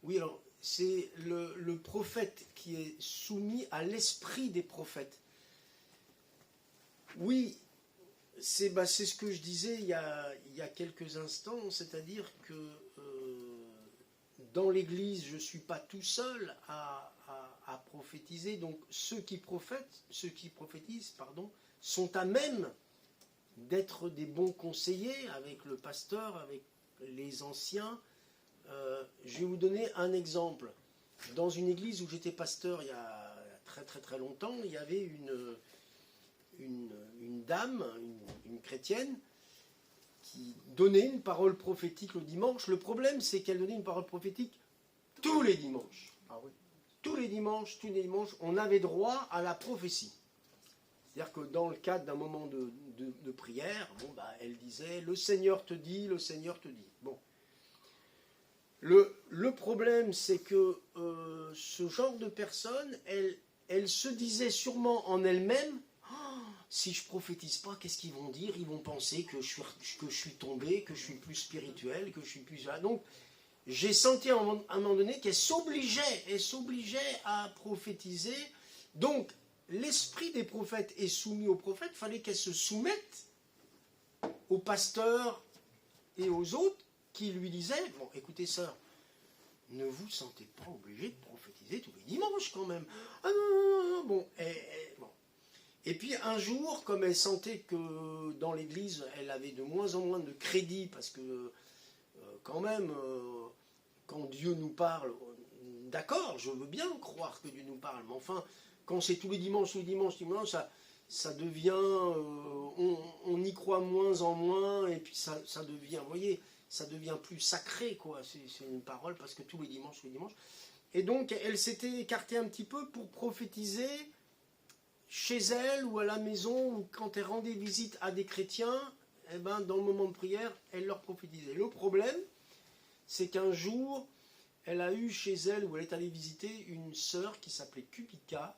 Oui, alors c'est le prophète qui est soumis à l'esprit des prophètes. Oui, c'est ce que je disais il y a quelques instants, c'est-à-dire que dans l'Église, je ne suis pas tout seul à prophétiser. Donc ceux qui prophétisent, sont à même d'être des bons conseillers avec le pasteur, avec les anciens. Je vais vous donner un exemple. Dans une église où j'étais pasteur il y a très très très longtemps, il y avait une dame, une chrétienne, qui donnait une parole prophétique le dimanche. Le problème, c'est qu'elle donnait une parole prophétique tous les dimanches. Ah oui. Tous les dimanches, on avait droit à la prophétie. C'est-à-dire que dans le cadre d'un moment de prière, elle disait « Le Seigneur te dit, le Seigneur te dit ». Bon. Le problème, c'est que ce genre de personne, elle se disait sûrement en elle-même « Si je prophétise pas, qu'est-ce qu'ils vont dire? Ils vont penser que je suis tombé, que je suis plus spirituel, que je suis plus... » Donc, j'ai senti à un moment donné qu'elle s'obligeait à prophétiser. Donc, l'esprit des prophètes est soumis aux prophètes, il fallait qu'elle se soumette aux pasteurs et aux autres qui lui disaient « Bon, écoutez, sœur, ne vous sentez pas obligée de prophétiser tous les dimanches quand même. Ah non. Bon, bon. Et puis un jour, comme elle sentait que dans l'église, elle avait de moins en moins de crédit, parce que quand même, quand Dieu nous parle, d'accord, je veux bien croire que Dieu nous parle, mais enfin, quand c'est tous les dimanches, ça devient, on y croit moins en moins, et puis ça devient, vous voyez, ça devient plus sacré, quoi. C'est une parole, parce que tous les dimanches. Et donc, elle s'était écartée un petit peu pour prophétiser chez elle ou à la maison, ou quand elle rendait visite à des chrétiens, eh ben, dans le moment de prière, elle leur prophétisait. Le problème, c'est qu'un jour, elle a eu chez elle, où elle est allée visiter, une sœur qui s'appelait Kupika,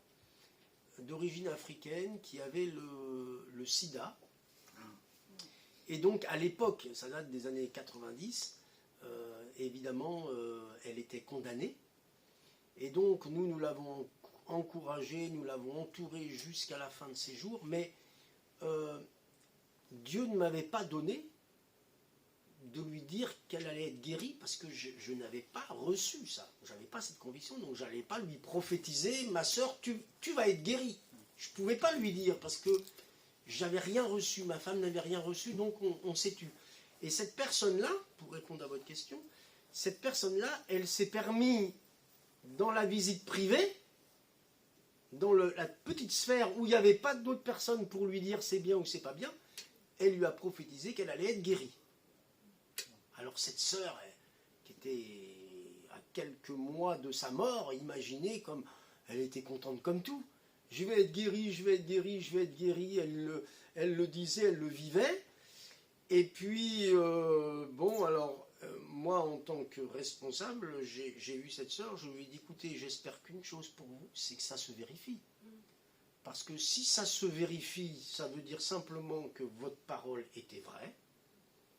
d'origine africaine, qui avait le sida. Et donc, à l'époque, ça date des années 90, évidemment, elle était condamnée. Et donc, nous l'avons encouragée, nous l'avons entourée jusqu'à la fin de ses jours, mais Dieu ne m'avait pas donné de lui dire qu'elle allait être guérie, parce que je n'avais pas reçu ça. Je n'avais pas cette conviction, donc je n'allais pas lui prophétiser, ma sœur, tu vas être guérie. Je ne pouvais pas lui dire, parce que j'avais rien reçu, ma femme n'avait rien reçu, donc on s'est tu. Et cette personne-là, pour répondre à votre question, cette personne-là, elle s'est permis, dans la visite privée, dans la petite sphère où il n'y avait pas d'autres personnes pour lui dire c'est bien ou c'est pas bien, elle lui a prophétisé qu'elle allait être guérie. Alors cette sœur, qui était à quelques mois de sa mort, imaginez comme elle était contente comme tout. Je vais être guérie, je vais être guérie, je vais être guérie. Elle le disait, elle le vivait. Et puis, bon, alors, moi, en tant que responsable, j'ai eu cette sœur, je lui ai dit, écoutez, j'espère qu'une chose pour vous, c'est que ça se vérifie. Parce que si ça se vérifie, ça veut dire simplement que votre parole était vraie.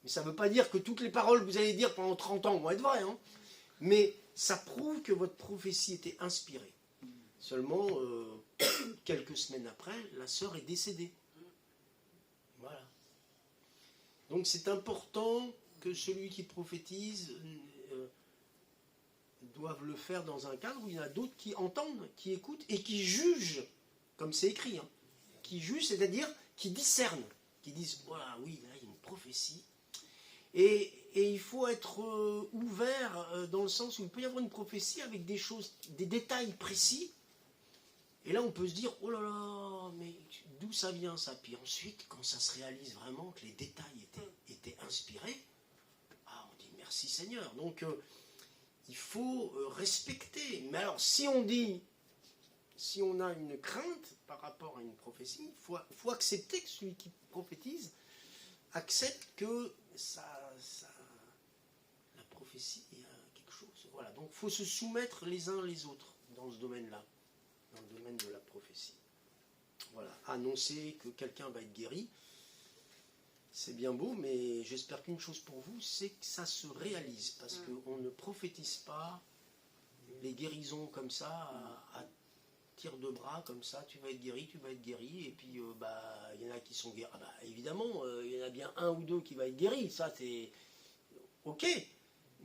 Mais ça ne veut pas dire que toutes les paroles que vous allez dire pendant 30 ans vont être vraies. Hein. Mais ça prouve que votre prophétie était inspirée. Seulement, quelques semaines après, la sœur est décédée. Voilà. Donc c'est important que celui qui prophétise doive le faire dans un cadre où il y en a d'autres qui entendent, qui écoutent et qui jugent, comme c'est écrit, hein, qui jugent, c'est-à-dire qui discernent, qui disent « voilà, oui, là, il y a une prophétie ». Et il faut être ouvert dans le sens où il peut y avoir une prophétie avec des choses, des détails précis. Et là, on peut se dire, oh là là, mais d'où ça vient ça? Puis ensuite, quand ça se réalise vraiment que les détails étaient inspirés, ah, on dit merci Seigneur. Donc, il faut respecter. Mais alors, si on a une crainte par rapport à une prophétie, il faut accepter que celui qui prophétise accepte que la prophétie a quelque chose. Voilà, donc il faut se soumettre les uns les autres dans ce domaine-là, dans le domaine de la prophétie. Voilà, annoncer que quelqu'un va être guéri, c'est bien beau, mais j'espère qu'une chose pour vous, c'est que ça se réalise, parce qu'on ne prophétise pas les guérisons comme ça, à tir de bras, comme ça, tu vas être guéri, et puis il y en a qui sont guéris. Ah bah, évidemment, il y en a bien un ou deux qui va être guéri, ça c'est ok,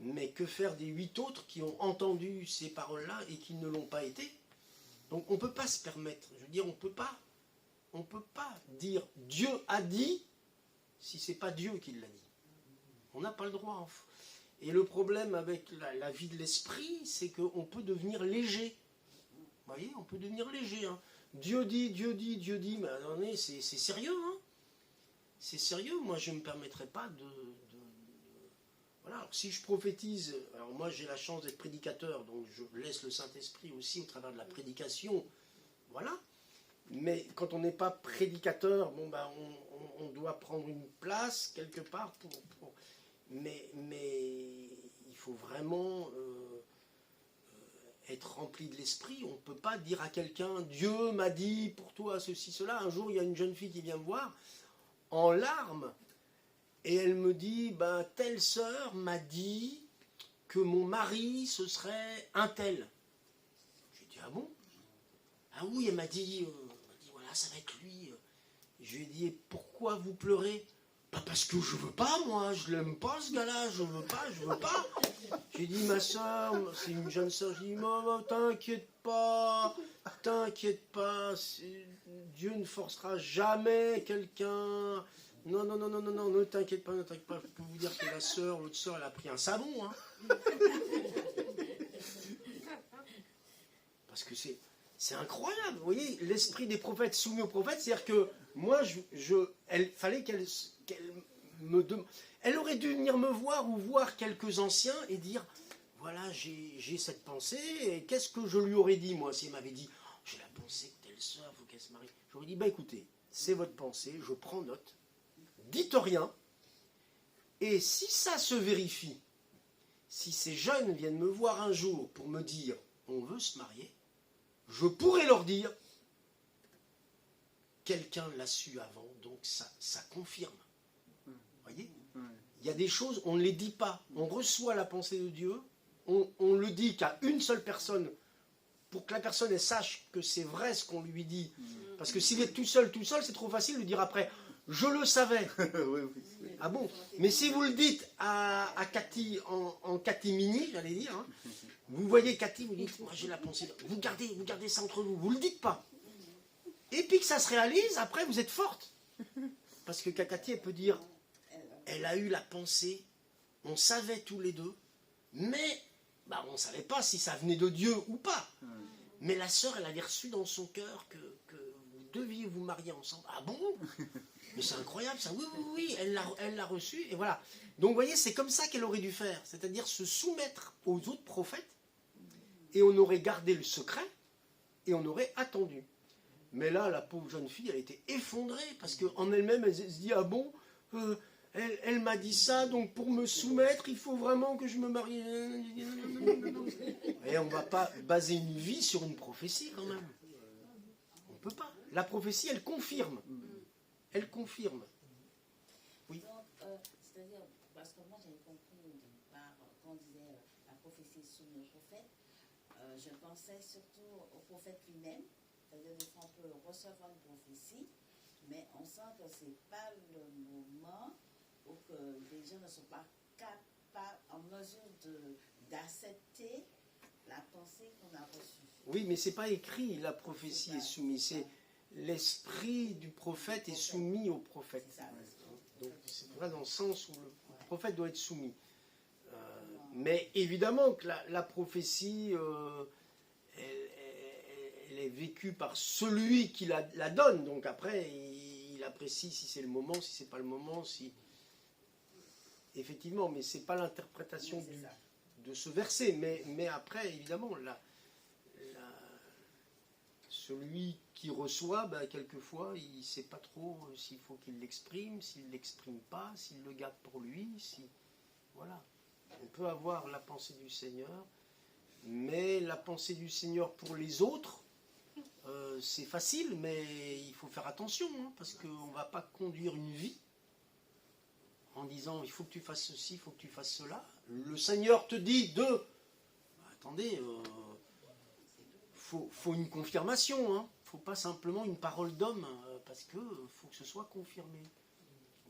Mais que faire des 8 autres qui ont entendu ces paroles-là et qui ne l'ont pas été? Donc on ne peut pas se permettre, je veux dire, on ne peut pas dire Dieu a dit si ce n'est pas Dieu qui l'a dit. On n'a pas le droit. Et le problème avec la vie de l'esprit, c'est qu'on peut devenir léger. Vous voyez, on peut devenir léger. Hein. Dieu dit, mais attendez, c'est sérieux. Hein. C'est sérieux. Moi, je ne me permettrai pas de... Voilà. Alors, si je prophétise, alors moi j'ai la chance d'être prédicateur, donc je laisse le Saint-Esprit aussi au travers de la prédication. Voilà. Mais quand on n'est pas prédicateur, bon, ben, on doit prendre une place quelque part pour... Mais il faut vraiment être rempli de l'esprit. On ne peut pas dire à quelqu'un, Dieu m'a dit pour toi ceci, cela. Un jour, il y a une jeune fille qui vient me voir en larmes et elle me dit, ben, telle sœur m'a dit que mon mari, ce serait un tel. J'ai dit, ah bon? Ah oui, elle m'a dit, voilà, ça va être lui. Je lui ai dit, et pourquoi vous pleurez? Pas parce que je veux pas, moi, je l'aime pas ce gars-là, je veux pas. J'ai dit, ma soeur, c'est une jeune soeur, j'ai dit, maman, t'inquiète pas, Dieu ne forcera jamais quelqu'un. Non, ne t'inquiète pas, je peux vous dire que la sœur, l'autre sœur, elle a pris un savon, hein. Parce que c'est incroyable, vous voyez, l'esprit des prophètes soumis aux prophètes, c'est-à-dire que moi, elle fallait qu'elle me demande. Elle aurait dû venir me voir ou voir quelques anciens et dire, voilà, j'ai cette pensée, et qu'est-ce que je lui aurais dit, moi, si elle m'avait dit, oh, j'ai la pensée que telle sœur, il faut qu'elle se marie. J'aurais dit, bah écoutez, c'est votre pensée, je prends note, dites rien, et si ça se vérifie, si ces jeunes viennent me voir un jour pour me dire, on veut se marier, je pourrais leur dire, quelqu'un l'a su avant, donc ça confirme. Vous voyez? Il y a des choses, on ne les dit pas. On reçoit la pensée de Dieu, on le dit qu'à une seule personne, pour que la personne elle sache que c'est vrai ce qu'on lui dit. Parce que s'il est tout seul, c'est trop facile de dire après, je le savais. Ah bon? Mais si vous le dites à Cathy, en catimini, j'allais dire, hein, vous voyez Cathy, vous dites, moi j'ai la pensée, vous gardez ça entre vous, vous ne le dites pas. Et puis que ça se réalise, après vous êtes forte. Parce que Cathy, elle peut dire, elle a eu la pensée, on savait tous les deux, mais bah, on ne savait pas si ça venait de Dieu ou pas. Mais la sœur, elle avait reçu dans son cœur que vous deviez vous marier ensemble. Ah bon? Mais c'est incroyable ça, oui, elle l'a reçu, et voilà. Donc vous voyez, c'est comme ça qu'elle aurait dû faire, c'est-à-dire se soumettre aux autres prophètes, et on aurait gardé le secret, et on aurait attendu. Mais là, la pauvre jeune fille, elle était effondrée, parce qu'en elle-même, elle se dit, ah bon, elle m'a dit ça, donc pour me soumettre, il faut vraiment que je me marie. Et on ne va pas baser une vie sur une prophétie, quand même. On ne peut pas. La prophétie, elle confirme. Elle confirme. Oui. Donc, c'est-à-dire, parce que moi, j'avais compris au départ, quand on disait la prophétie soumise au prophète, je pensais surtout au prophète lui-même. C'est-à-dire, des fois, on peut recevoir une prophétie, mais on sent que ce n'est pas le moment où que les gens ne sont pas capables, en mesure d'accepter la pensée qu'on a reçue. Oui, mais ce n'est pas écrit, la prophétie est soumise. C'est l'esprit du prophète est soumis au prophète. Donc, c'est vrai dans le sens où le prophète doit être soumis. Mais évidemment que la prophétie... elle est vécue par celui qui la donne, donc après il apprécie si c'est le moment, si c'est pas le moment, si effectivement, mais c'est pas l'interprétation de ce verset, mais après évidemment celui qui reçoit, ben, quelquefois il sait pas trop s'il faut qu'il l'exprime, s'il l'exprime pas, s'il le garde pour lui, voilà, on peut avoir la pensée du Seigneur, mais la pensée du Seigneur pour les autres, c'est facile, mais il faut faire attention, hein, parce qu'on ne va pas conduire une vie en disant il faut que tu fasses ceci, il faut que tu fasses cela. Le Seigneur te dit attendez, faut une confirmation, hein. Faut pas simplement une parole d'homme, parce que faut que ce soit confirmé.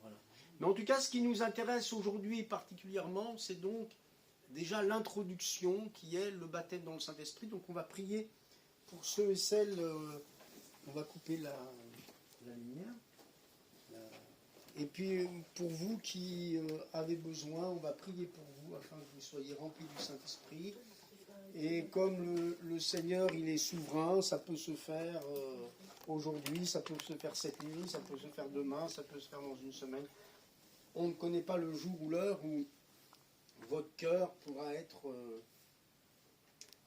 Voilà. Mais en tout cas, ce qui nous intéresse aujourd'hui particulièrement, c'est donc déjà l'introduction qui est le baptême dans le Saint-Esprit. Donc on va prier pour ceux et celles, on va couper la lumière. Et puis pour vous qui avez besoin, on va prier pour vous afin que vous soyez remplis du Saint-Esprit. Et comme le Seigneur, il est souverain, ça peut se faire aujourd'hui, ça peut se faire cette nuit, ça peut se faire demain, ça peut se faire dans une semaine. On ne connaît pas le jour ou l'heure où votre cœur pourra être